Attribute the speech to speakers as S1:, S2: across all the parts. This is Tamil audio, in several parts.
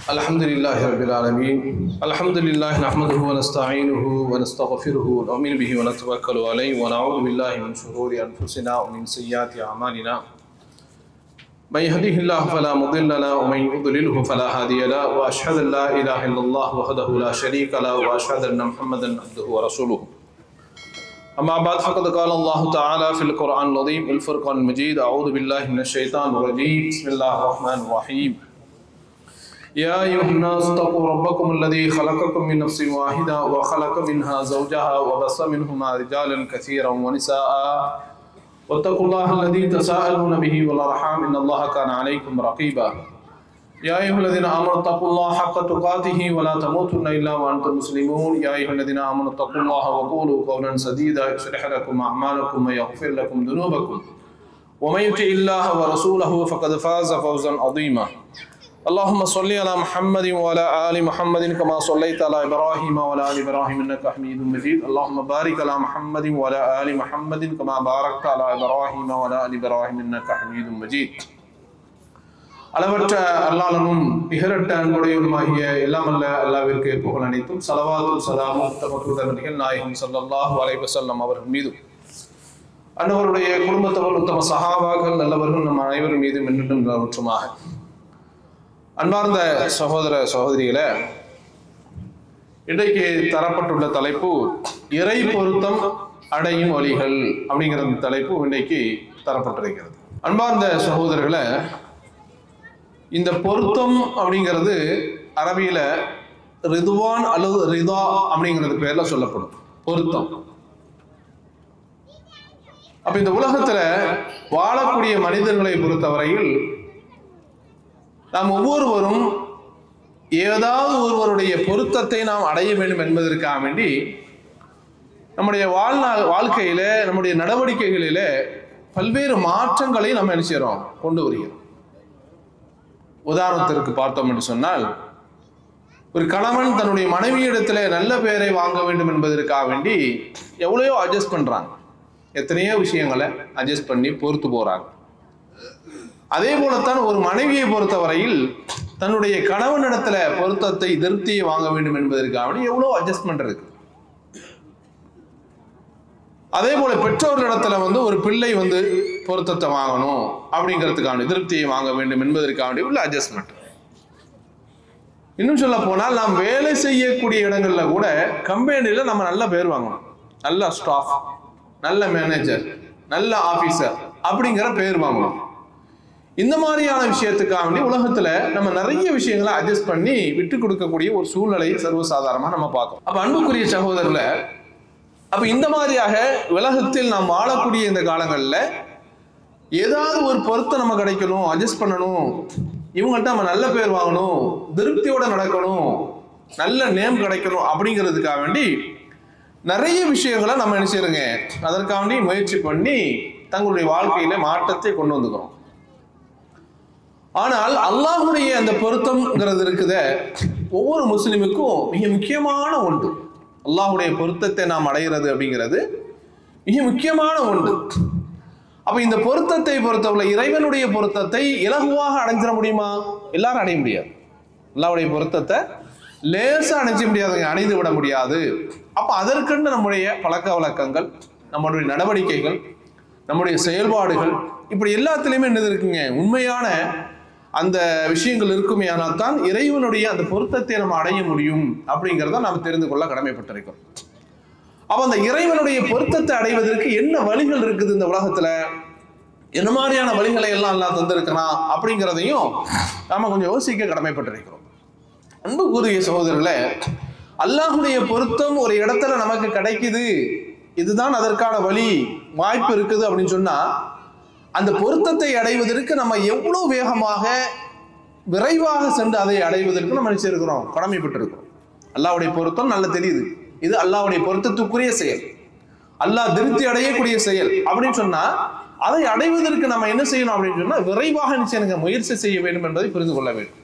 S1: Alhamdulillah Rabbil Alameen. Alhamdulillah nahmaduhu wa nasta'inuhu wa nastaghfiruhu wa nu'minu bihi wa natawakkalu alayhi wa na'udhu billahi min shururi anfusina wa min sayyiati a'malina. Man yahdihillahu fala mudilla lahu wa man yudlilhu fala hadiya lahu wa ashhadu an la ilaha illallah wahdahu la sharika lahu wa ashhadu anna Muhammadan abduhu wa rasuluhu. أما بعد فقد قال الله تعالى في القرآن العظيم الفرقان المجيد أعوذ بالله من الشيطان الرجيم بسم الله الرحمن الرحيم يا أيها الناس اتقوا ربكم الذي خلقكم من نفس واحدة وخلق منها زوجها وبث منهما رجالا كثيرا ونساء واتقوا الله الذي تساءلون به والأرحام إن الله كان عليكم رقيبا يا أيها الذين آمنوا اتقوا الله حق تقاته ولا تموتن إلا وأنتم مسلمون يا أيها الذين آمنوا اتقوا الله وقولوا قولا سديدا يصلح لكم أعمالكم ويغفر لكم ذنوبكم ومن يطع الله ورسوله فقد فاز فوزا عظيما اللهم صل على محمد وعلى آل محمد كما صليت على إبراهيم وعلى آل إبراهيم إنك حميد مجيد اللهم بارك على محمد وعلى آل محمد كما باركت على إبراهيم وعلى آل إبراهيم إنك حميد مجيد அளவற்ற அல்லாஹ்வும் நிகரற்ற அன்புடையவனுமாகிய எல்லாம் அல்ல அல்லாஹ்விற்கு புகழ் அனைத்தும் ஸலவாத்தும் ஸலாமும் தமக்குதர் நபிகள் நாயகம் ஸல்லல்லாஹு அலைஹி வஸல்லம் அவர்கள் மீதும் அன்னவருடைய குடும்பத்தவர் உத்தம சஹாபாக்கள் நல்லவர்கள் நம் அனைவரும் மீதும் என்றும் நிலவற்றுமாக. அன்பார்ந்த சகோதர சகோதரிகளே, இன்றைக்கு தரப்பட்டுள்ள தலைப்பு இறை பொருத்தம் அடையும் வழிகள் அப்படிங்கிற தலைப்பு இன்றைக்கு தரப்பட்டிருக்கிறது. அன்பார்ந்த சகோதரர்களே, இந்த பொருத்தம் அப்படிங்கிறது அரபியில ரிதுவான் அல்லது ரிதா அப்படிங்கிறது பேர்ல சொல்லப்படும் பொருத்தம். அப்ப இந்த உலகத்துல வாழக்கூடிய மனிதர்களை பொறுத்தவரையில் நாம் ஒவ்வொருவரும் ஏதாவது ஒருவருடைய பொருத்தத்தை நாம் அடைய வேண்டும் என்பதற்காக வேண்டி நம்முடைய வாழ்க்கையில நம்முடைய நடவடிக்கைகளில பல்வேறு மாற்றங்களை நம்ம என்ன செய்றோம், கொண்டு வருகிறோம். உதாரணத்திற்கு பார்த்தோம் என்று சொன்னால், ஒரு கணவன் தன்னுடைய மனைவியிடத்துல நல்ல பெயரை வாங்க வேண்டும் என்பதற்காக வேண்டி எவ்வளையோ அட்ஜஸ்ட் பண்றாங்க, எத்தனையோ விஷயங்களை அட்ஜஸ்ட் பண்ணி பொறுத்து போறாங்க. அதே போலத்தான் ஒரு மனைவியை பொறுத்தவரையில் தன்னுடைய கணவனிடத்துல பொருத்தத்தை திருப்தியை வாங்க வேண்டும் என்பதற்காக வேண்டி எவ்வளவு அட்ஜஸ்ட்மெண்ட் இருக்கு. அதே போல பெற்றோர்களிடத்துல ஒரு பிள்ளை பொருத்தத்தை வாங்கணும் அப்படிங்கிறதுக்கான திருப்தியை வாங்க வேண்டும் என்பதற்காக உள்ள அட்ஜஸ்ட்மெண்ட். இன்னும் சொல்ல போனால், நாம் வேலை செய்யக்கூடிய இடங்கள்ல கூட கம்பெனில நம்ம நல்ல பேர் வாங்கணும், நல்ல ஸ்டாஃப், நல்ல மேனேஜர், நல்ல ஆபீசர் அப்படிங்கிற பேர் வாங்கணும். இந்த மாதிரியான விஷயத்துக்காக வேண்டி உலகத்துல நம்ம நிறைய விஷயங்களை அட்ஜஸ்ட் பண்ணி விட்டு கொடுக்கக்கூடிய ஒரு சூழ்நிலை சர்வசாதாரணமா நம்ம பார்க்கணும். அப்ப அன்புக்குரிய சகோதரர்ல, அப்ப இந்த மாதிரியாக உலகத்தில் நாம் வாழக்கூடிய இந்த காலங்கள்ல ஏதாவது ஒரு பொருத்தம் நம்ம கிடைக்கணும், அட்ஜஸ்ட் பண்ணணும், இவங்கள்ட்ட நம்ம நல்ல பேர் வாங்கணும், திருப்தியோட நடக்கணும், நல்ல நேம் கிடைக்கணும் அப்படிங்கிறதுக்காக வேண்டி நிறைய விஷயங்களை நம்ம என்ன செய்யறோங்க, அதற்காக வேண்டி முயற்சி பண்ணி தங்களுடைய வாழ்க்கையில மாற்றத்தை கொண்டு வந்துக்கிறோம். ஆனால் அல்லாஹ்வுடைய அந்த பொருத்தம்ங்கிறது இருக்குத ஒவ்வொரு முஸ்லிமுக்கும் மிக முக்கியமான ஒன்று. அல்லாஹ்வுடைய பொருத்தத்தை நாம் அடைகிறது அப்படிங்கிறது மிக முக்கியமான ஒன்று. அப்ப இந்த பொருத்தத்தை பொறுத்தவரை இறைவனுடைய பொருத்தத்தை இலகுவாக அடைஞ்சிட முடியுமா? எல்லாரும் அடைய முடியாது. அல்லாஹ்வுடைய பொருத்தத்தை லேசா அடைஞ்ச முடியாதுங்க, அடைந்து விட முடியாது. அப்ப அதற்கென்று நம்முடைய பழக்க வழக்கங்கள், நம்மளுடைய நடவடிக்கைகள், நம்முடைய செயல்பாடுகள், இப்படி எல்லாத்துலயுமே என்னது இருக்குங்க, உண்மையான அந்த விஷயங்கள் இருக்குமே. ஆனால் தான் இறைவனுடைய அந்த பொருத்தத்தை நம்ம அடைய முடியும் அப்படிங்கிறத நாம் தெரிந்து கொள்ள கடமைப்பட்டிருக்கோம். அப்ப அந்த இறைவனுடைய பொருத்தத்தை அடைவதற்கு என்ன வழிகள் இருக்குது இந்த உலகத்துல, என்ன மாதிரியான வழிகளை எல்லாம் தந்திருக்கிறான் அப்படிங்கிறதையும் நாம கொஞ்சம் யோசிக்க கடமைப்பட்டிருக்கிறோம். அன்புக்குரிய சகோதரர்களே, அல்லாஹ்வுடைய பொருத்தம் ஒரு இடத்துல நமக்கு கிடைக்குது, இதுதான் அதற்கான வழி, வாய்ப்பு இருக்குது அப்படின்னு சொன்னா, அந்த பொருத்தத்தை அடைவதற்கு நம்ம எவ்வளவு வேகமாக விரைவாக சென்று அதை அடைவதற்கு நம்ம நினைச்சிருக்கிறோம், கடமைப்பட்டிருக்கிறோம். அல்லாஹ்வுடைய பொருத்தம் நல்ல தெரியுது, இது அல்லாஹ்வுடைய பொருத்தத்துக்குரிய செயல், அல்லாஹ் திருப்தி அடையக்கூடிய செயல் அப்படின்னு சொன்னா, அதை அடைவதற்கு நம்ம என்ன செய்யணும் அப்படின்னு சொன்னா, விரைவாக நிச்சயம் முயற்சி செய்ய வேண்டும் என்பதை புரிந்து கொள்ள வேண்டும்.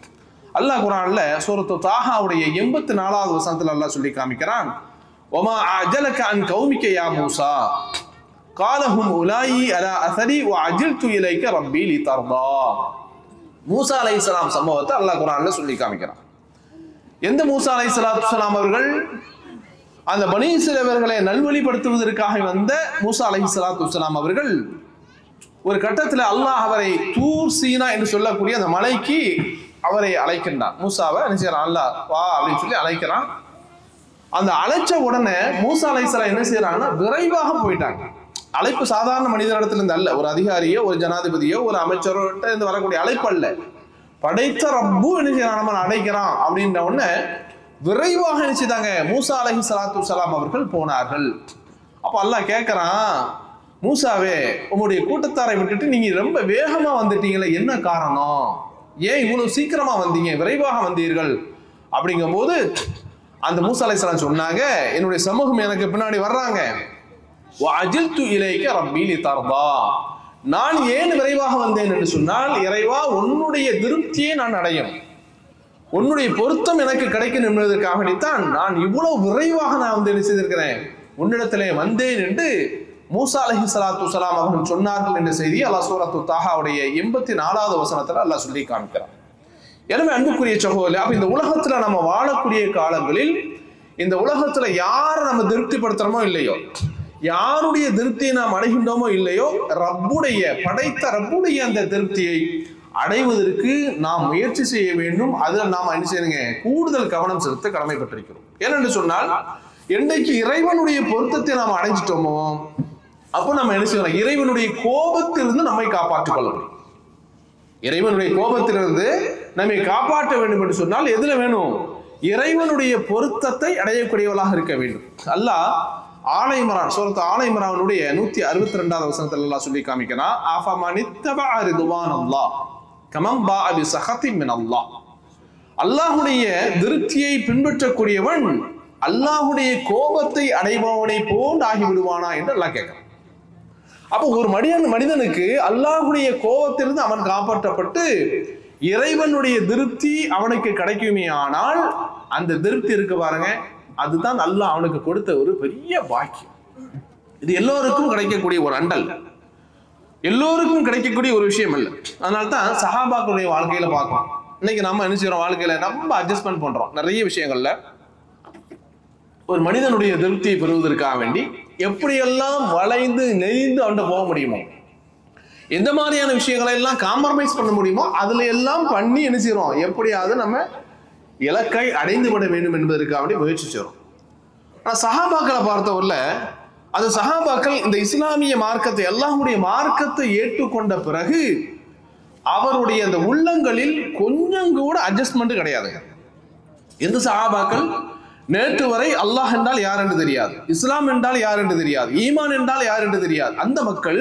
S1: அல்லாஹ் குர்ஆன்ல சூரத்து தாஹாவுடைய 84வது வசனத்துல அல்லாஹ் சொல்லி காமிக்கிறான், வமா அஜலக அன் கௌமிக யா மூசா காலஹும் உலாயி அலா அஸரி வ அஜில்து இலைக ரப்பி லிதர்தா. மூசா அலைஹிஸ்ஸலாம் சம்பவத்தை அல்லாஹ் குர்ஆன்ல சொல்லி காமிக்கிறான். எந்த மூசா அலைஹிஸ்ஸலாத்து வஸ்ஸலாம் அவர்கள் அந்த பனி இஸ்ரவேலர்களை நல்வழிப்படுத்துவதற்காக வந்த மூசா அலைஹிஸ்ஸலாத்து வஸ்ஸலாம் அவர்கள் ஒரு கட்டத்தில் அல்லாஹ் அவரை தூர் சீனா என்று சொல்லக்கூடிய அந்த மலைக்கு அவரை அழைக்கின்றான். மூசாவை என்ன செய்யறான்? அல்லாஹ் வா அப்படின்னு சொல்லி அழைக்கிறான். அந்த அழைச்ச உடனே மூசா அலைஹிஸ்ஸலாம் என்ன செய்யறாங்கன்னா விரைவாக போயிட்டாங்க. அழைப்பு சாதாரண மனிதனிடத்துல இருந்து அல்ல, ஒரு அதிகாரியோ ஒரு ஜனாதிபதியோ ஒரு அமைச்சரோ இருந்து வரக்கூடிய அழைப்பு அல்ல. படைத்த ரப்பு என்ன செய்யறான்? நம்ம அழைக்கிறான் அப்படின்ற உடனே விரைவாக என்ன செய்தாங்க? மூசா அலைஹிஸ்ஸலாத்து வஸ்ஸலாம் அவர்கள் போனார்கள். அப்ப அல்லாஹ் கேட்கறான், மூசாவே உங்களுடைய கூட்டத்தாரை விட்டுட்டு நீங்க ரொம்ப வேகமா வந்துட்டீங்களே, என்ன காரணம்? ஏன் இவ்வளவு சீக்கிரமா வந்தீங்க, விரைவாக வந்தீர்கள்? அப்படிங்கும் போது அந்த மூசா அலைஹிஸ்ஸலாம் சொன்னாங்க, என்னுடைய சமூகம் எனக்கு பின்னாடி வர்றாங்க. வஅஜில்து இலைக ரப்பி லிதர்தா. நான் ஏன் விரைவாக வந்தேன் என்று சொன்னால், இறைவா உன்னுடைய திருப்தியை நான் அடையும், உன்னுடைய பொருத்தம் எனக்கு கிடைக்கும் என்பதற்காக வேண்டித்தான் நான் இவ்வளவு விரைவாக நான் வந்து என்ன செய்திருக்கிறேன், உன்னிடத்திலே வந்தேன் என்று மூசா அலைஹிஸ்ஸலாத்து வஸ்ஸலாம் அவர்கள் சொன்னார்கள் என்ற செய்தி அல்லாஹ் சூரத்து தாஹாவுடைய 84வது வசனத்துல அல்லாஹ் சொல்லி காமிக்கிறான். எனவே அன்புக்குரிய சகோதரர்களே, அப்ப இந்த உலகத்துல நம்ம வாழக்கூடிய காலங்களில் இந்த உலகத்துல யாரை நம்ம திருப்திப்படுத்துறோமோ இல்லையோ, யாருடைய திருப்தியை நாம் அடைகின்றோமோ இல்லையோ, ரப்புடைய படைத்த ரப்புடைய அந்த திருப்தியை அடைவதற்கு நாம் முயற்சி செய்ய வேண்டும். அதில் நாம் என்ன செய்யணுங்க? கூடுதல் கவனம் செலுத்த கடமைப்பட்டிருக்கிறோம். ஏனென்று சொன்னால், என்றைக்கு இறைவனுடைய பொருத்தத்தை நாம் அடைஞ்சிட்டோமோ அப்போ நம்ம என்ன செய்யணும்? இறைவனுடைய கோபத்திலிருந்து நம்மை காப்பாற்றிக் கொள்ள முடியும். இறைவனுடைய கோபத்திலிருந்து நம்மை காப்பாற்ற வேண்டும் என்று சொன்னால் எதுல வேணும்? இறைவனுடைய பொருத்தத்தை அடையக்கூடியவளாக இருக்க வேண்டும். அல்லாஹ் ஆல இம்ரான் சூரத்து ஆல இம்ரானுடைய 162வது வசனத்துல அல்லாஹ் சொல்லி காமிக்கிறான், அஃபமனித்தபஅ ரிதுவானல்லாஹ் கமன் பாஅ பிஸஹத்தின் மினல்லாஹ். அல்லாஹ்வுடைய திருப்தியை பின்பற்றக்கூடியவன் அல்லாஹ்வுடைய கோபத்தை அடைபவனை போல் ஆகிவிடுவானா என்று அல்லாஹ் கேட்கிறான். அப்போ ஒரு மனிதனுக்கு அல்லாஹ்வுடைய கோபத்திலிருந்து அவன் காப்பாற்றப்பட்டு இறைவனுடைய திருப்தி அவனுக்கு கிடைக்குமே ஆனால், அந்த திருப்தி இருக்கு பாருங்க, அதுதான் அல்லாஹ் அவனுக்கு கொடுத்த ஒரு பெரிய பாக்கியம். இது எல்லோருக்கும் கிடைக்கக்கூடிய ஒரு அண்டல், எல்லோருக்கும் கிடைக்கக்கூடிய ஒரு விஷயம் இல்லை. அதனால்தான் சஹாபாக்களுடைய வாழ்க்கையில பார்க்கணும். இன்னைக்கு நம்ம என்ன செய்யறோம்? வாழ்க்கையில நம்ம அட்ஜஸ்ட்மெண்ட் பண்றோம் நிறைய விஷயங்கள்ல. ஒரு மனிதனுடைய திருப்தியை பெறுவதற்காக வேண்டி எப்படியெல்லாம் வளைந்து நெறிந்து அவன்கிட்ட போக முடியுமோ, எந்த மாதிரியான விஷயங்களை எல்லாம் காம்ப்ரமைஸ் பண்ண முடியுமோ அதுல எல்லாம் பண்ணி என்ன செய்யறோம்? எப்படியாவது நம்ம இலக்கை அடைந்து விட வேண்டும் என்பதற்காக வேண்டி முயற்சி செய்யறோம். ஆனா சஹாபாக்களை பார்த்தவர்ல, அந்த சஹாபாக்கள் இந்த இஸ்லாமிய மார்க்கத்தை, அல்லாஹ்வுடைய மார்க்கத்தை ஏற்றுக்கொண்ட பிறகு அவருடைய அந்த உள்ளங்களில் கொஞ்சம் கூட அட்ஜஸ்ட்மெண்ட் கிடையாது. எந்த சஹாபாக்கள் நேற்று வரை அல்லாஹ் என்றால் யார் என்று தெரியாது, இஸ்லாம் என்றால் யார் என்று தெரியாது, ஈமான் என்றால் யார் என்று தெரியாது, அந்த மக்கள்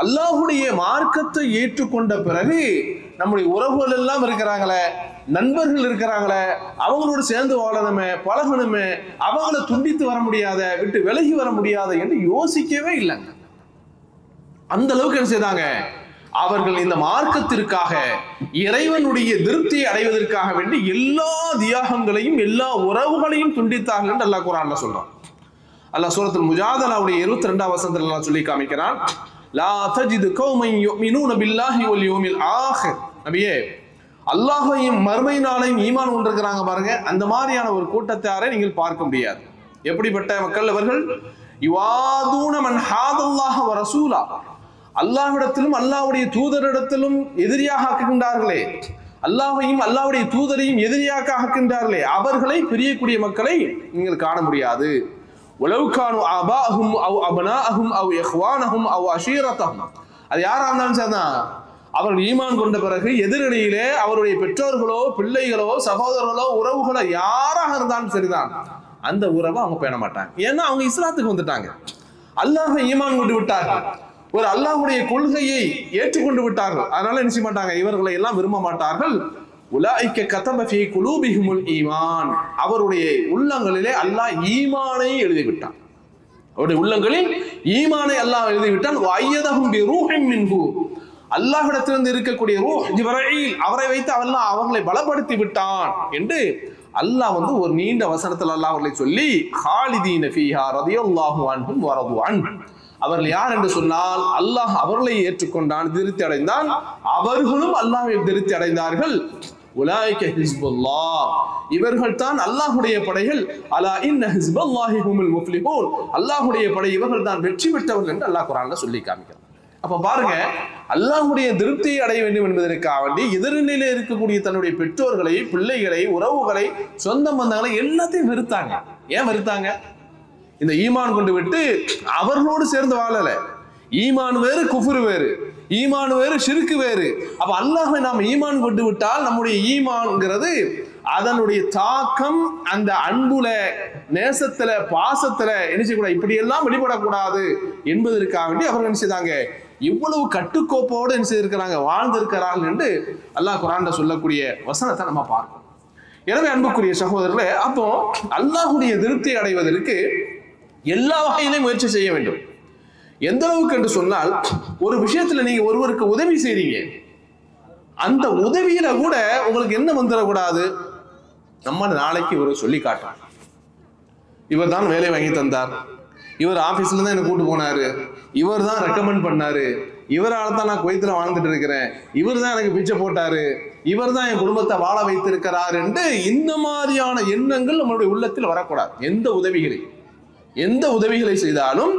S1: அல்லாஹ்வுடைய மார்க்கத்தை ஏற்றுக்கொண்ட பிறகு நம்முடைய உறவுகள் எல்லாம் இருக்கிறாங்களே, நண்பர்கள் இருக்கிறாங்களே, அவங்களோடு சேர்ந்து வாழணுமே, பழகணுமே, அவங்கள துண்டித்து வர முடியாத, விட்டு விலகி வர முடியாத என்று யோசிக்கவே இல்லைங்க. அந்த அளவுக்கு என்ன செய்தாங்க? அவர்கள் இந்த மார்க்கத்திற்காக, இறைவனுடைய திருப்தியை அடைவதற்காக வேண்டி எல்லா தியாகங்களையும் எல்லா உறவுகளையும் துண்டித்தார்கள் என்று அல்லாஹ் குர்ஆன்ல சொல்றான். அல்லாஹ் சூரத்துல் முஜாதலாவுடைய 22வது வசனத்தில் அல்லாஹ் சொல்லி காமிக்கிறான், லா தஜிது கௌமன் யுமினூன பில்லாஹி வல் யௌமில் ஆகிர். நபியே, அல்லாஹ்வையும் மறுமை நாளையும் ஈமான் கொண்டிருக்கிறாங்க பாருங்க, அந்த மாதிரியான ஒரு கூட்டத்தாரை நீங்கள் பார்க்க முடியாது. எப்படிப்பட்ட மக்கள் அவர்கள்? யுவாதூன மன் ஹாதல்லாஹ வ ரசூலா, அல்லாஹ்விடத்திலும் அல்லாஹ்வுடைய தூதரிடத்திலும் எதிரியாக ஆக்குகின்றார்களே, அல்லாஹ்வையும் அல்லாஹ்வுடைய தூதரையும் எதிரியாக ஆக்குகின்றார்களே, அவர்களை பிரியக்கூடிய மக்களை நீங்கள் காண முடியாது. உலவுகானு ஆபாஹும் அவ் அபனாஹும் அவ் இஹ்வானஹும் அவ் அஷீரத்தஹும், அது யாரா இருந்தாலும் சரிதான், அவர்கள் ஈமான் கொண்ட பிறகு எதிரணியிலே அவருடைய பெற்றோர்களோ பிள்ளைகளோ சகோதரர்களோ உறவுகளோ யாராக இருந்தாலும் சரிதான், அந்த உறவை அவங்க பேண மாட்டாங்க. ஏன்னா அவங்க இஸ்லாத்துக்கு வந்துட்டாங்க, அல்லாஹ்வை ஈமான் கொண்டு விட்டார்கள், ஒரு அல்லாஹ்வுடைய கொள்கையை ஏற்றுக்கொண்டு விட்டார்கள். அதனால என்ன செய்ய மாட்டாங்க? இவர்களை எல்லாம் விரும்ப மாட்டார்கள். உலாயிக்க கதப ஃபீ குலூபிஹிமுல் ஈமான், அவருடைய உள்ளங்களிலே அல்லாஹ் ஈமானை எழுதிவிட்டான். அவருடைய உள்ளங்களில் ஈமானை அல்லாஹ் எழுதிவிட்டான். வஅய்யதஹும் பிரூஹின் மின்ஹு, அல்லாஹ்விடத்திலிருந்து இருக்கக்கூடிய ரூஹ் ஜிப்ரீல், அவரை வைத்து அல்லாஹ் அவர்களை பலப்படுத்தி விட்டான் என்று அல்லாஹ் ஒரு நீண்ட வசனத்தில் அல்லாஹ் அவர்களை சொல்லி, ஹாலிதீன ஃபீஹா ரலியல்லாஹு அன்ஹும் வ ரது அன்ஹு, அவர்கள் யார் என்று சொன்னால் அல்லாஹ் அவர்களை ஏற்றுக்கொண்டான், திருப்தி அடைந்தான், அவர்களும் அல்லாஹ்வை திருப்தி அடைந்தார்கள். உலாயிக ஹிஸ்புல்லாஹ், இவர்கள் தான் அல்லாஹ்வுடைய படைகள். அலா இன்ன ஹிஸ்பல்லாஹி ஹுமுல் முஃப்லிஹூன், அல்லாஹ்வுடைய படை இவர்கள் தான் வெற்றி பெற்றவர்கள் என்று அல்லாஹ் குர்ஆன்ல சொல்லி காமிக்கிறார். அப்ப பாருங்க, அல்லாஹ்வுடைய திருப்தியை அடைய வேண்டும் என்பதற்காக வேண்டி எதிர்நிலையில இருக்கக்கூடிய தன்னுடைய பெற்றோர்களை, பிள்ளைகளை, உறவுகளை, சொந்த பந்தங்களை எல்லாத்தையும் வெறுத்தாங்க. ஏன் வெறுத்தாங்க? இந்த ஈமான் கொண்டு விட்டு அவர்களோடு சேர்ந்து வாழல. ஈமான் வேறு, குஃப்ர் வேறு. ஈமான் வேறு, ஷிர்க் வேறு. அப்ப அல்லாஹ்வை நாம் ஈமான் கொண்டு விட்டால் நம்முடைய ஈமான்ங்கிறது அதனுடைய தாக்கம் அந்த அன்புல, நேசத்துல, பாசத்துல என்ன செய்யக்கூடாது, இப்படி எல்லாம் வெளிப்படக்கூடாது என்பதற்காக வேண்டி அவர்கள் என்ன செய்தாங்க, இவ்வளவு கட்டுக்கோப்போடு என்ன செய்திருக்கிறாங்க, வாழ்ந்திருக்கிறார்கள் என்று அல்லாஹ் குர்ஆன்ல சொல்லக்கூடிய வசனத்தை நம்ம பார்க்கணும். எனவே அன்புக்குரிய சகோதரர்களே, அப்போ அல்லாஹ்வுடைய திருப்தி அடைவதற்கு எல்லா வகையிலும் முயற்சி செய்ய வேண்டும். எந்த அளவுக்கு என்று சொன்னால், ஒரு விஷயத்துல நீங்க ஒருவருக்கு உதவி செய்றீங்க, அந்த உதவியில கூட உங்களுக்கு என்ன வந்துடக்கூடாது, நம்ம நாளைக்கு இவர் சொல்லி காட்டுறாங்க, இவர் தான் வேலை வாங்கி தந்தார், இவர் ஆபீஸ்ல தான் என்ன கூட்டு போனாரு, இவர் தான் ரெக்கமெண்ட் பண்ணாரு, இவரால் தான் நான் குவைத்துல வாழ்ந்துட்டு இருக்கிறேன், இவர் தான் எனக்கு பிச்சை போட்டாரு, இவர் தான் என் குடும்பத்தை வாழ வைத்திருக்கிறார் என்று இந்த மாதிரியான எண்ணங்கள் நம்மளுடைய உள்ளத்தில் வரக்கூடாது. எந்த உதவிகளை செய்தாலும்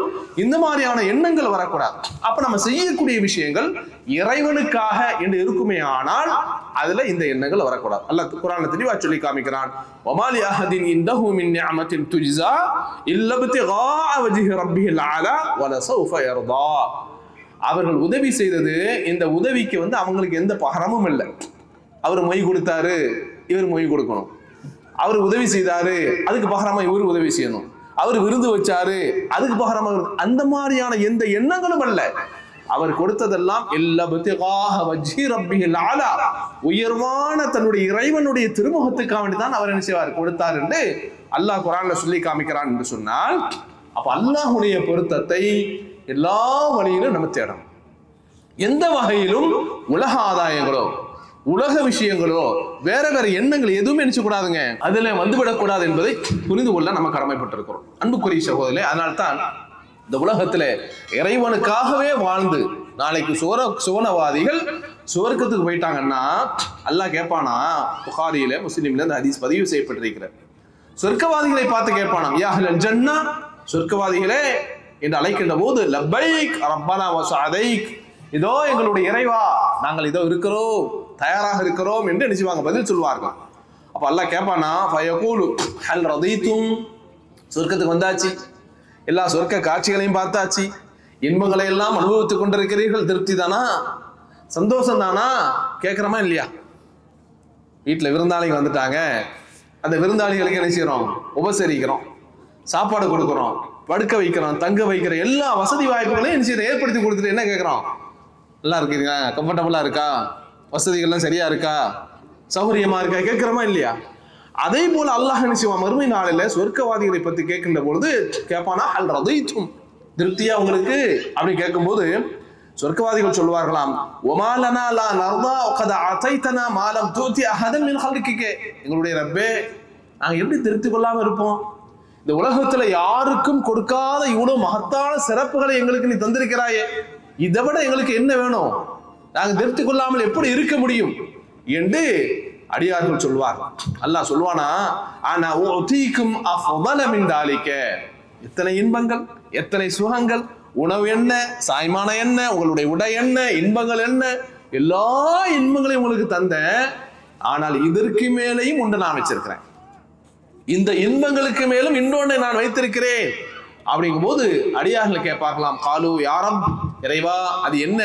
S1: இந்த மாதிரியான எண்ணங்கள் வரக்கூடாது. அப்ப நம்ம செய்யக்கூடிய விஷயங்கள் இறைவனுக்காக என்று இருக்குமே ஆனால் அதுல இந்த எண்ணங்கள் வரக்கூடாது. அல்லாஹ் குர்ஆன்ல தெளிவா சொல்லி காமிக்கிறான், வமாலி அஹதின் இன்தஹு மின் நிஅமத்தின் துஜ்ஸா இல்லா பித்திகாஅ வஜ்ஹி ரப்பில் அலா வலசௌஃப யர்தா. அவர்கள் உதவி செய்தது, இந்த உதவிக்கு அவங்களுக்கு எந்த பகரமும் இல்லை. அவர் மொய் கொடுத்தாரு, இவர் மொய் கொடுக்கணும். அவர் உதவி செய்தாரு, அதுக்கு பகரமா இவர் உதவி செய்யணும். அவர் விருந்து வச்சாரு, அதுக்கு பகரமா அந்த மாதிரியான எந்த எண்ணங்களும் அல்ல. அவர் கொடுத்ததெல்லாம் உயர்வான தன்னுடைய இறைவனுடைய திருமுகத்துக்காக வேண்டிதான் அவர் என்ன செய்வார், கொடுத்தார் என்று அல்லாஹ் குர்ஆன்ல சொல்லி காமிக்கிறான் என்று சொன்னால், அப்ப அல்லாஹ்வுடைய பொருத்தத்தை எல்லா வழியிலும் நம்ம தேடணும். எந்த வகையிலும் உலக ஆதாயங்களோ, உலக விஷயங்களோ, வேற வேற எண்ணங்கள் எதுவுமே நினைச்சக்கூடாதுங்க, அதுல வந்துவிடக்கூடாது என்பதை புரிந்து கொள்ள நம்ம கடமைப்பட்டிருக்கிறோம். அன்புக்குரிய சகோதரர்களே, அதனால்தான் இந்த உலகத்துல இறைவனுக்காகவே வாழ்ந்து நாளைக்கு சுவனவாதிகள் சுவர்க்கத்துக்கு போயிட்டாங்கன்னா அல்லாஹ் கேட்பானா, புகாரியில முஸ்லிம்ல இந்த ஹதீஸ் பதிவு செய்யப்பட்டிருக்கிறார். சொர்க்கவாதிகளை பார்த்து கேட்பானா, யா அஹ்லல் ஜன்னா, சொர்க்கவாதிகளே என்று அழைக்கின்ற போது, லப்பைக் ரப்பனா வ சஅதைக், இதோ எங்களுடைய இறைவா, நாங்கள் இதோ இருக்கிறோம், தயாராக இருக்கிறோம் என்று நினைச்சுவாங்க, பதில் சொல்வார்கள். அப்ப அல்லாஹ் கேட்பானா, ஃபயகூலு ஹல் ரதீதும், சொர்க்கத்துக்கு வந்தாச்சு, எல்லா சொர்க்க காட்சிகளையும் பார்த்தாச்சு, இன்பங்களை எல்லாம் அனுபவித்துக் கொண்டிருக்கிறீர்கள், திருப்தி தானா, சந்தோஷம் தானா, கேட்கிறோமா இல்லையா? வீட்டுல விருந்தாளிகள் வந்துட்டாங்க, அந்த விருந்தாளிகளுக்கு என்ன செய்யறோம், உபசரிக்கிறோம், சாப்பாடு கொடுக்குறோம், படுக்க வைக்கிறோம், தங்க வைக்கிறோம், எல்லா வசதி வாய்ப்புகளையும் என்ன செய்யறோம், ஏற்படுத்தி கொடுத்துட்டு என்ன கேட்கிறோம், நல்லா இருக்கீங்க, கம்ஃபர்டபுளா இருக்கா, வசதிகள்லாம் சரியா இருக்கா, சௌகரியமா இருக்கா, கேட்கிறோமா இல்லையா? அதே போல அல்லாஹ் என்ன செய்வான், மறுமை நாளில சொர்க்கவாதிகளை பத்தி கேட்கின்ற பொழுது கேட்பானா, அல் ரதைத்தும், திருப்தியா உங்களுக்கு அப்படி கேட்கும்போது சொர்க்கவாதிகள் சொல்வார்களாம், ஒமாலனா லா நர்தா வகத் அதைதனா மா லம் துதி அஹதன் மின் ஹல்கிக, எங்களுடைய ரப்பே, நாங்க எப்படி திருப்தி கொள்ளாம இருப்போம், இந்த உலகத்துல யாருக்கும் கொடுக்காத இவ்வளவு மகத்தான சிறப்புகளை எங்களுக்கு நீ தந்திருக்கிறாயே, இதை விட எங்களுக்கு என்ன வேணும், நாங்க திருப்தி கொள்ளாமல் எப்படி இருக்க முடியும் என்று அடியார்கள் சொல்வார். அல்லாஹ் சொல்வானா, ஆனா உதீக்கும் அஃதல மின் தாலிக, எத்தனை இன்பங்கள், எத்தனை சுகங்கள், உணவு என்ன, சாய்மானம் என்ன, உங்களுடைய உடை என்ன, இன்பங்கள் என்ன, எல்லா இன்பங்களையும் உங்களுக்கு தந்தேன், ஆனால் இதற்கு மேலேயும் ஒன்று நான் வச்சிருக்கிறேன், இந்த இன்பங்களுக்கு மேலும் இன்னொன்றை நான் வைத்திருக்கிறேன். அப்படிங்கும் போது அடியார்கள் கேட்பார்களாம், காலு யாரம், இறைவா அது என்ன,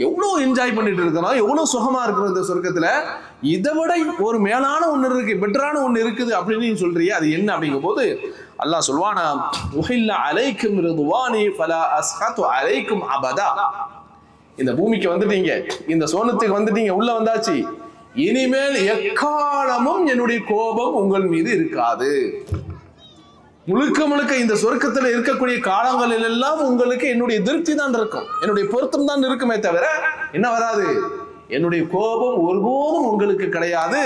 S1: எவ்வளவு என்ஜாய் பண்ணிட்டு இருக்கிறோம், எவ்வளவு சுகமா இருக்கிறோம் இந்த சொர்க்கத்துல, இதை விட ஒரு மேலான ஒண்ணு இருக்கு, பெட்டரான ஒண்ணு இருக்குது அப்படின்னு நீ சொல்றியே, அது என்ன அப்படிங்கும் போது அல்லாஹ் சொல்வானா, உஹில்ல அலைக்கும் ரிதுவானி ஃபலா அஸ்ஹது அலைக்கும் அபதா, இந்த பூமிக்கு வந்துட்டீங்க, இந்த சோனத்துக்கு வந்துட்டீங்க, உள்ள வந்தாச்சு, இனிமேல் எக்காலமும் என்னுடைய கோபம் உங்கள் மீது இருக்காது, முழுக்க முழுக்க இந்த சொர்க்கத்துல இருக்கக்கூடிய காலங்களில் எல்லாம் உங்களுக்கு என்னுடைய திருப்தி தான் இருக்கும், என்னுடைய பொருத்தம் தான் இருக்குமே தவிர என்ன வராது, என்னுடைய கோபம் ஒருபோதும் உங்களுக்கு கிடையாது,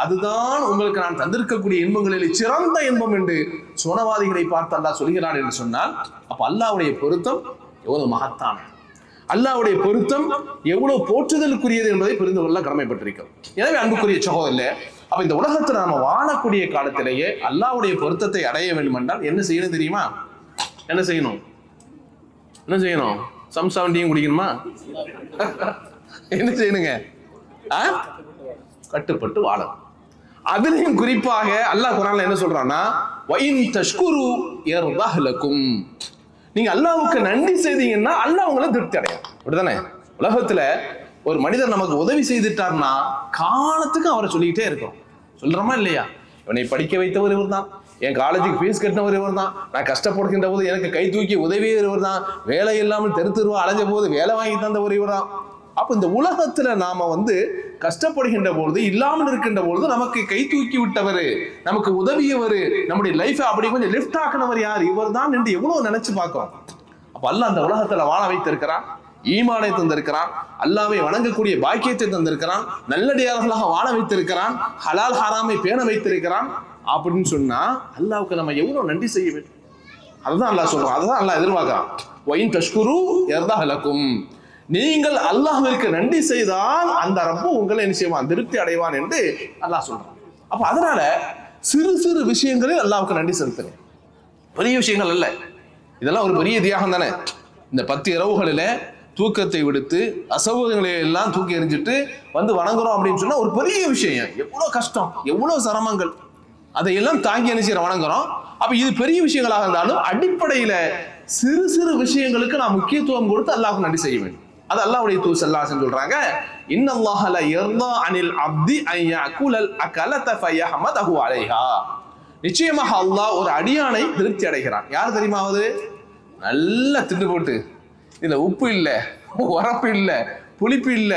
S1: அதுதான் உங்களுக்கு நான் தந்திருக்கக்கூடிய இன்பங்களில் சிறந்த இன்பம் என்று சுவனவாதிகளை பார்த்து அல்லாஹ் சொல்கிறான் என்று சொன்னால், அப்ப அல்லாஹ்வுடைய பொருத்தம் எவ்வளவு மகத்தான. அல்லாஹ்வுடைய பொருத்தம் எவ்வளவு போற்றுதலுக்குரியது என்பதை புரிந்து கொள்ள கடமைப்பட்டிருக்கிறோம். எனவே அன்புக்குரிய சகோதரர்களே, அப்ப இந்த உலகத்துல நாம வாழக்கூடிய காலத்திலேயே அல்லாஹ்வுடைய பொருத்தத்தை அடைய வேண்டும் என்றால் என்ன செய்யணும் தெரியுமா? என்ன செய்யணும்? சம்சாவண்டியும் குடிக்கணுமா? என்ன செய்யணுங்க? கட்டுப்பட்டு வாழணும். அதுலயும் குறிப்பாக அல்லாஹ் குர்ஆன்ல என்ன சொல்றான்னா, வஇன் தஷ்குரு யர்தஹ் லக்கும், நீங்க அல்லாஹ்வுக்கு நன்றி செய்தீங்கன்னா அல்லாஹ் உங்களை திருப்தி அடையும். அப்படிதானே? உலகத்துல ஒரு மனிதர் நமக்கு உதவி செய்துட்டார்னா காலத்துக்கு அவரை சொல்லிக்கிட்டே இருக்கோம். சொல்றோமா இல்லையா? இவனை படிக்க வைத்தவர் இவர் தான், என் காலேஜுக்கு ஃபீஸ் கட்டினவர் இவர் தான், நான் கஷ்டப்படுகின்ற போது எனக்கு கை தூக்கி உதவியவர் இவர் தான், வேலை இல்லாமல் தெருவா அலைஞ்ச போது வேலை வாங்கி தந்தவர் இவர் தான். அப்ப இந்த உலகத்துல நாம கஷ்டப்படுகின்ற பொழுது, இல்லாமல் இருக்கின்ற பொழுது நமக்கு கை தூக்கி விட்டவர், நமக்கு உதவியவர், நம்முடைய லைஃபை அப்படி கொஞ்சம் லிஃப்ட் ஆக்கினவர் யார்? இவர் தான் என்று எவ்வளவு நினைச்சு பார்க்கிறோம். அப்ப அல்லாஹ் அந்த உலகத்துல வாழ வைத்திருக்கிறான், ஈமானை தந்திருக்கிறான், அல்லாஹ்வை வணங்கக்கூடிய பாக்கியத்தை தந்திருக்கிறான், நல்லடியார்களாக வாழ வைத்திருக்கிறான், ஹலால் ஹராமை பேண வைத்திருக்கிறான். அப்படின்னு சொன்னா அல்லாஹ்வுக்கு நம்ம எவ்வளவு நன்றி செய்ய வேண்டும். அதுதான் அல்லாஹ் சொல்றான், அதுதான் அல்லாஹ் எதிர்பார்க்கிறான். வஇன் தஷ்குரு யர்தஹ் லக்கும், நீங்கள் அல்லாஹ்விற்கு நன்றி செய்தால் அந்த ரப்பு உங்களை என்ன செய்வான்? திருப்தி அடைவான் என்று அல்லாஹ் சொல்றான். அப்ப அதனால சிறு சிறு விஷயங்களில் அல்லாஹ்வுக்கு நன்றி செலுத்துங்க. பெரிய விஷயங்கள் அல்ல, இதெல்லாம் ஒரு பெரிய தியாகம் தானே. இந்த 10 இரவுகளில தூக்கத்தை விடுத்து அசௌகரியங்களை எல்லாம் தூக்கி எறிஞ்சிட்டு வணங்குறோம் அப்படின்னு சொன்னா ஒரு பெரிய விஷயம். எவ்வளவு கஷ்டம், எவ்வளவு சிரமங்கள், அதையெல்லாம் தாங்கி என்ன செய்யற வணங்குறோம். அப்ப இது பெரிய விஷயங்களாக இருந்தாலும் அடிப்படையில சிறு சிறு விஷயங்களுக்கு நான் முக்கியத்துவம் கொடுத்து அல்லாஹ்வுக்கு நன்றி செய்ய வேண்டும். அது அல்லாஹ்வுடைய தூதர் ஸல்லல்லாஹு அலைஹி வஸல்லம் சொல்றாங்க, இன்னல்லாஹ லா யர்தா அனில் அப்தி அன் யஅகுலல் அகலத ஃபயஹமதஹு அலைஹா, நிச்சயமாக அல்லாஹ் ஒரு அடியானை திருப்தி அடைகிறான். யார் தெரியுமா? நல்லா திண்டு போட்டு இதுல உப்பு இல்ல, உரப்பு இல்ல, புளிப்பு இல்ல,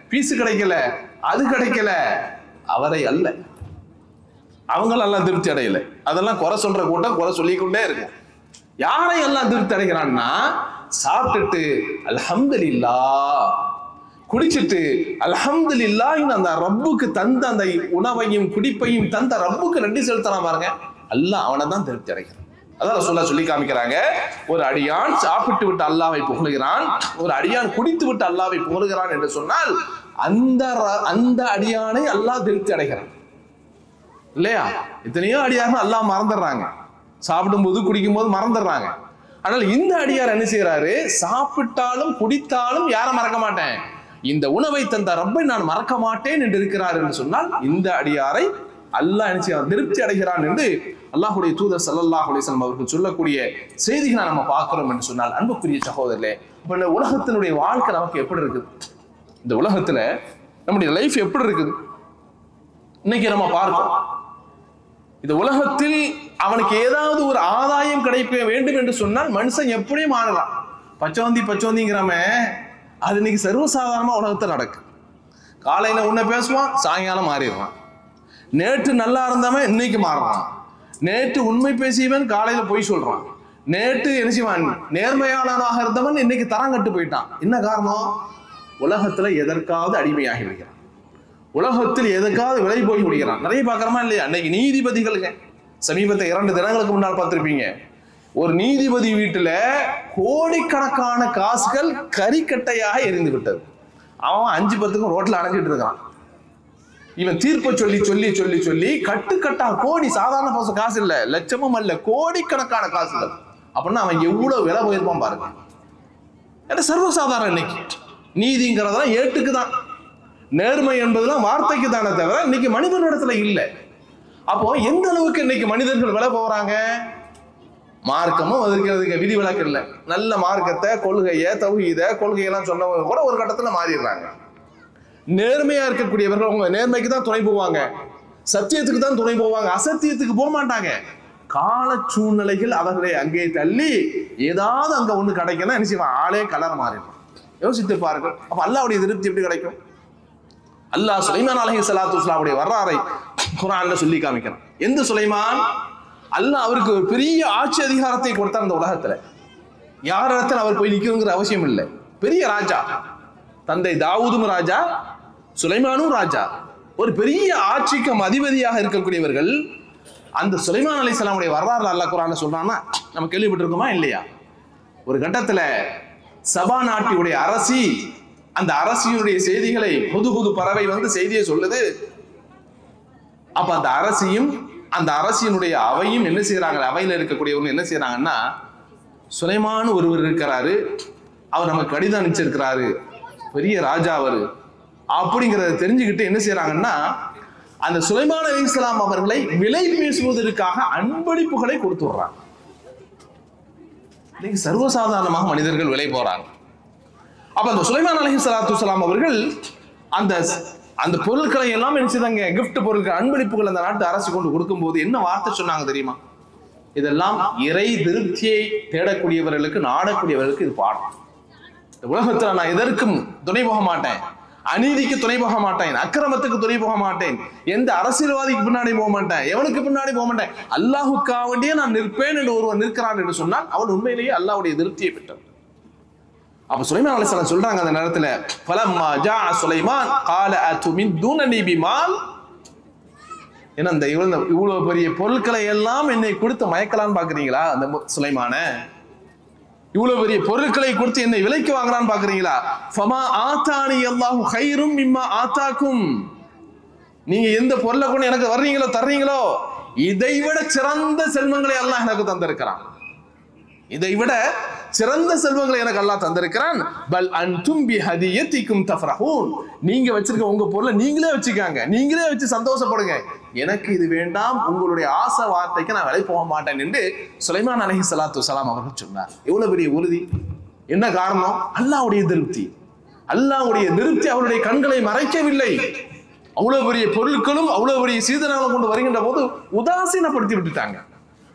S1: பீசு கிடைக்கல, அது கிடைக்கல, அவரை அல்ல, அவங்களெல்லாம் திருப்தி அடையல. அதெல்லாம் குறை சொல்ற கூட்டம் குறை சொல்லிக்கொண்டே இருக்கு. யாரை எல்லாம் திருப்தி அடைகிறான்னா, சாப்பிட்டுட்டு அல்ஹம்துலில்லாஹ், குடிச்சிட்டு அல்ஹம்துலில்லாஹ், அந்த ரப்புக்கு தந்த அந்த உணவையும் குடிப்பையும் தந்த ரப்புக்கு நன்றி செலுத்தலாம் பாருங்க, அல்லாஹ் அவனை தான் திருப்தி அடைகிறான். அதான் ரசூலுல்லாஹ் சொல்லி காமிக்கிறாங்க, ஒரு அடியான் சாப்பிட்டு விட்டு அல்லாஹ்வை புகழுகிறான், ஒரு அடியான் குடித்து விட்டு அல்லாஹ்வை புகழுகிறான் என்று சொன்னால் அந்த அடியானை அல்லாஹ் திருப்தி அடைகிறான். இல்லையா? எத்தனையோ அடியார்கள் அல்லாஹ் மறந்துடுறாங்க, சாப்பிடும் போது குடிக்கும் போது மறந்துடுறாங்க. ஆனால் இந்த அடியார் என்ன செய்யறாரு? சாப்பிட்டாலும் குடித்தாலும் யாரை மறக்க மாட்டேன், இந்த உணவை தந்த ரப்பை நான் மறக்க மாட்டேன் என்று இருக்கிறார் என்று சொன்னால் இந்த அடியாரை அல்லாஹ் என்ன செய்யறான்? திருப்தி அடைகிறான் என்று அல்லாஹ்வுடைய தூதர் ஸல்லல்லாஹு அலைஹி வஸல்லம் அவர்கள் சொல்லக்கூடிய செய்திகளை நம்ம பார்க்கிறோம் என்று சொன்னால், அன்புக்குரிய சகோதரர்களே, இப்ப இந்த உலகத்தினுடைய வாழ்க்கை நமக்கு எப்படி இருக்குது? இந்த உலகத்துல நம்முடைய லைஃப் எப்படி இருக்குது? இன்னைக்கு நம்ம பார்க்கிறோம், இந்த உலகத்தில் அவனுக்கு ஏதாவது ஒரு ஆதாயம் கிடைக்க வேண்டும் என்று சொன்னால் மனுஷன் எப்படியும் மாறலாம். பச்சவந்திங்கிறவன் அது இன்னைக்கு சர்வசாதாரணமா உலகத்தில் நடக்கு. காலையில உன்னை பேசுவான், சாயங்காலம் மாறிடுவான். நேற்று நல்லா இருந்தவன் இன்னைக்கு மாறுறான். நேற்று உண்மை பேசியவன் காலையில பொய் சொல்றான். நேற்று என்ன செய்வான்? நேர்மையாளனாக இருந்தவன் இன்னைக்கு தரம் கட்டு போயிட்டான். என்ன காரணம்? உலகத்துல எதற்காவது அடிமையாகி விடுகிறான், உலகத்தில் எதுக்காவது விலை போய் விடுகிறான். நிறைய பார்க்கறமா இல்லையா? அன்னைக்கு நீதிபதிகளுங்க, சமீபத்தை 2 தினங்களுக்கு முன்னால் பார்த்திருப்பீங்க, ஒரு நீதிபதி வீட்டுல கோடிக்கணக்கான காசுகள் கரிக்கட்டையாக எரிந்து விட்டது. அவன் 5-10க்கும் ரோட்ல அணைஞ்சிட்டு இருக்கான். இவன் தீர்ப்பை சொல்லி சொல்லி சொல்லி சொல்லி கட்டுக்கட்டா கோடி, சாதாரண காசு இல்ல, லட்சமும் அல்ல, கோடிக்கணக்கான காசுகள். அப்படின்னா அவன் எவ்வளவு விலை போயிருப்பான் பாருங்க. சர்வசாதாரண இன்னைக்கு நீதிங்கிறதெல்லாம் ஏட்டுக்குதான், நேர்மை என்பதெல்லாம் வார்த்தைக்கு தானே தவிர இன்னைக்கு மனிதனிடத்துல இல்லை. அப்போ எந்த அளவுக்கு இன்னைக்கு மனிதர்கள் விலை போறாங்க? மார்க்கமும் அதுக்கு விதி விலக்கு இல்லை. நல்ல மார்க்கத்தை, கொள்கையை, தௌஹீத கொள்கையெல்லாம் சொன்னவங்க கூட ஒரு கட்டத்துல மாறிடுறாங்க. நேர்மையா இருக்கக்கூடியவர்கள் அவங்க நேர்மைக்கு தான் துணை போவாங்க, சத்தியத்துக்கு தான் துணை போவாங்க, அசத்தியத்துக்கு போக மாட்டாங்க. கால சூழ்நிலைகள் அவர்களை அங்கே தள்ளி ஏதாவது அங்க ஒண்ணு கிடைக்கணும், என்ன செய்வான்? ஆளே கலர் மாறிடும். யோசித்து பாருங்கள். அப்ப அல்லாஹ்வுடைய திருப்தி எப்படி கிடைக்கும்? அல்லாஹ் சுலைமான் அலைஹிஸ்ஸலாத்து வஸ்ஸலாமுடைய வரலாறை குர்ஆன்ல சொல்லி காமிக்கிறான். எந்த சுலைமான்? அல்லாஹ் அவருக்கு ஒரு பெரிய ஆட்சி அதிகாரத்தை கொடுத்தார் அந்த உலகத்துல. யார் இடத்துல அவர் போய் நிற்கணுங்கிற அவசியம் இல்லை. பெரிய ராஜா, தந்தை தாவூதும் ராஜா, சுலைமானும் ராஜா, ஒரு பெரிய ஆட்சிக்கும் அதிபதியாக இருக்கக்கூடியவர்கள். அந்த சுலைமான் அலைஹிஸ்ஸலாமுடைய வரலாறு அல்லாஹ் குர்ஆன்ல சொல்றான்னா நம்ம கேள்விப்பட்டிருக்கோமா இல்லையா? ஒரு கட்டத்துல சபா நாட்டினுடைய அரசி, அந்த அரசியுடைய செய்திகளை புது பறவை வந்து செய்தியை சொல்லுது. அப்ப அந்த அரசியும் அந்த அரசியினுடைய அவையும் என்ன செய்யறாங்க, அவையில இருக்கக்கூடியவங்க என்ன செய்யறாங்கன்னா, சுலைமான் ஒருவர் இருக்கிறாரு, அவர் நமக்கு கடிதம் அனுப்பிச்சிருக்கிறாரு, பெரிய ராஜா அவரு அப்படிங்கிறத தெரிஞ்சுக்கிட்டு என்ன செய்யறாங்கன்னா, அந்த சுலைமான் அலைஹிஸ்ஸலாம் அவர்களை விலை பேசுவதற்காக அன்பளிப்புகளை கொடுத்து விடுறாங்க. சர்வசாதாரணமாக மனிதர்கள் விலை போறாங்க. அப்ப அந்த சுலைமான் அலைஹிஸ்ஸலாத்து வஸ்ஸலாம் அவர்கள் அந்த அந்த பொருட்களை எல்லாம் என்ன செய்தாங்க, கிஃப்ட் பொருட்கள், அன்பளிப்புகள் அந்த நாட்டு அரசு கொண்டு கொடுக்கும் போது என்ன வார்த்தை சொன்னாங்க தெரியுமா? இதெல்லாம் இறை திருப்தியை தேடக்கூடியவர்களுக்கு, நாடக்கூடியவர்களுக்கு இது பாடம். இந்த உலகத்துல நான் எதற்கும் துணை போக மாட்டேன், அநீதிக்கு துணை போக மாட்டேன், அக்கிரமத்துக்கு துணை போக மாட்டேன், எந்த அரசியல்வாதிக்கு பின்னாடி போக மாட்டேன், எவனுக்கு பின்னாடி போக மாட்டேன், அல்லாஹுக்காக வேண்டியே நான் நிற்பேன் என்று ஒருவன் நிற்கிறான் என்று சொன்னால் அவன் உண்மையிலேயே அல்லாஹ்வுடைய திருப்தியை பெற்றான். அப்ப சுலைமான் அலைஹிஸ்ஸலாம் சொல்றாங்க அந்த நேரத்துல, ஃபலம்மா ஜாஅ சுலைமான் قال اتمدونني بمال, என்ன இந்த இவ்வளவு பெரிய பொருட்களை எல்லாம் என்னை கொடுத்து மயக்கலான்னு பாக்குறீங்களா? அந்த சுலைமான இவ்வளவு பெரிய பொருட்களை கொடுத்து என்னை விலைக்கு வாங்கலான்னு பாக்குறீங்களா? ஃபமா ஆதானி அல்லாஹு கைரும் மிம்மா ஆதாக்கும், நீங்க எந்த பொருளை கொண்டு எனக்கு வர்றீங்களோ தர்றீங்களோ இதை விட சிறந்த செல்வங்களை அல்லாஹ் எனக்கு தந்திருக்கிறான். இதை விட சிறந்த செல்வங்களை எனக்கு அல்லாஹ் தந்திருக்கிறான். பல் அன்தும் பிஹதியத்திக்கும் தஃப்ரஹூன், நீங்க வச்சிருக்க உங்க பொருளை நீங்களே வச்சுக்காங்க, நீங்களே வச்சு சந்தோஷப்படுங்க, எனக்கு இது வேண்டாம், உங்களுடைய ஆசை வார்த்தைக்கு நான் விலை போக மாட்டேன் என்று சுலைமான் அலைஹிஸ்ஸலாத்து வஸ்ஸலாம் அவர்கள் சொன்னார். எவ்வளவு பெரிய உறுதி! என்ன காரணம்? அல்லாஹ்வுடைய திருப்தி. அல்லாஹ்வுடைய திருப்தி அவருடைய கண்களை மறைக்கவில்லை. அவ்வளவு பெரிய பொருட்களும் அவ்வளவு பெரிய சீதனங்களும் கொண்டு வருகின்ற போது உதாசீனப்படுத்தி விட்டுட்டாங்க.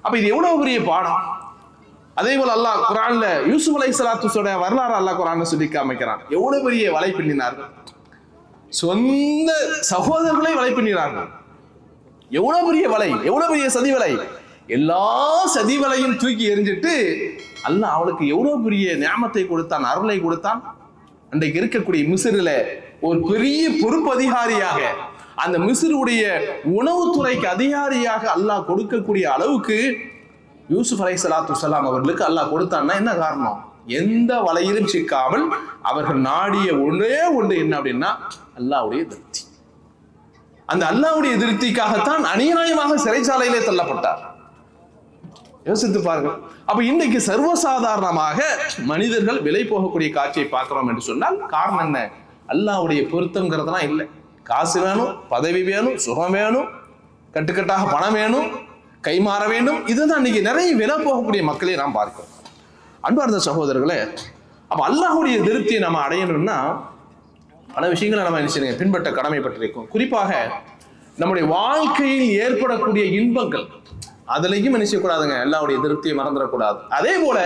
S1: அப்ப இது எவ்வளவு பெரிய பாடம்! அதே போல அல்லாஹ் குர்ஆன்ல யூசுப் அலைஹிஸ்ஸலாத்துடைய வரலாறு அல்லாஹ் குர்ஆன்ல சொல்லி காமிக்கிறான். எவ்வளவு பெரிய வலை பின்னினார்கள், சொந்த சகோதரர்களை வலை பின்னினார்கள். எவ்வளவு பெரிய வலை, எவ்வளவு பெரிய சதி வலை! எல்லா சதி வலையும் தூக்கி எறிஞ்சிட்டு அல்லாஹ் அவளுக்கு எவ்வளவு பெரிய நியாமத்தை கொடுத்தான், அருளை கொடுத்தான். அன்றைக்கு இருக்கக்கூடிய மிஸ்ரில ஒரு பெரிய பொறுப்பு அதிகாரியாக, அந்த மிஸ்ருடைய உணவுத்துறைக்கு அதிகாரியாக அல்லாஹ் கொடுக்கக்கூடிய அளவுக்கு யூசுப் அலைஹிஸ்ஸலாத்து வஸ்ஸலாம் அவர்களுக்கு அல்லாஹ் கொடுத்தான்னா என்ன காரணம்? எந்த வலையிலும் சிக்காமல் அவர்கள் நாடிய ஒன்றே ஒன்று என்ன அப்படின்னா அல்லாஹ்வுடைய திருப்தி. அந்த அல்லாஹ்வுடைய திருப்திக்காகத்தான் அநியாயமாக சிறைச்சாலையிலே தள்ளப்பட்டார். யோசித்து பாருங்கள். அப்ப இன்னைக்கு சர்வசாதாரணமாக மனிதர்கள் விலை போகக்கூடிய காட்சியை பார்க்கிறோம் என்று சொன்னால் காரணம் என்ன? அல்லாஹ்வுடைய பொருத்தம்ங்கிறதுலாம் இல்லை. காசு வேணும், பதவி வேணும், சுகம் வேணும், கட்டுக்கட்டாக பணம் வேணும், கைமாற வேண்டும், இதுதான் இன்னைக்கு நிறைய விலை போகக்கூடிய மக்களை நாம் பார்க்கிறோம். அன்பார்ந்த சகோதரர்களே, அப்ப அல்லாஹ்வுடைய திருப்தியை நம்ம அடையணும்னா பல விஷயங்களை நம்ம என்ன செய்யணும், பின்பற்ற கடமைப்பட்டிருக்கோம். குறிப்பாக நம்முடைய வாழ்க்கையில் ஏற்படக்கூடிய இன்பங்கள், அதுலையும் என்ன செய்யக்கூடாதுங்க, அல்லாஹ்வுடைய திருப்தியை மறந்துடக்கூடாது. அதே போல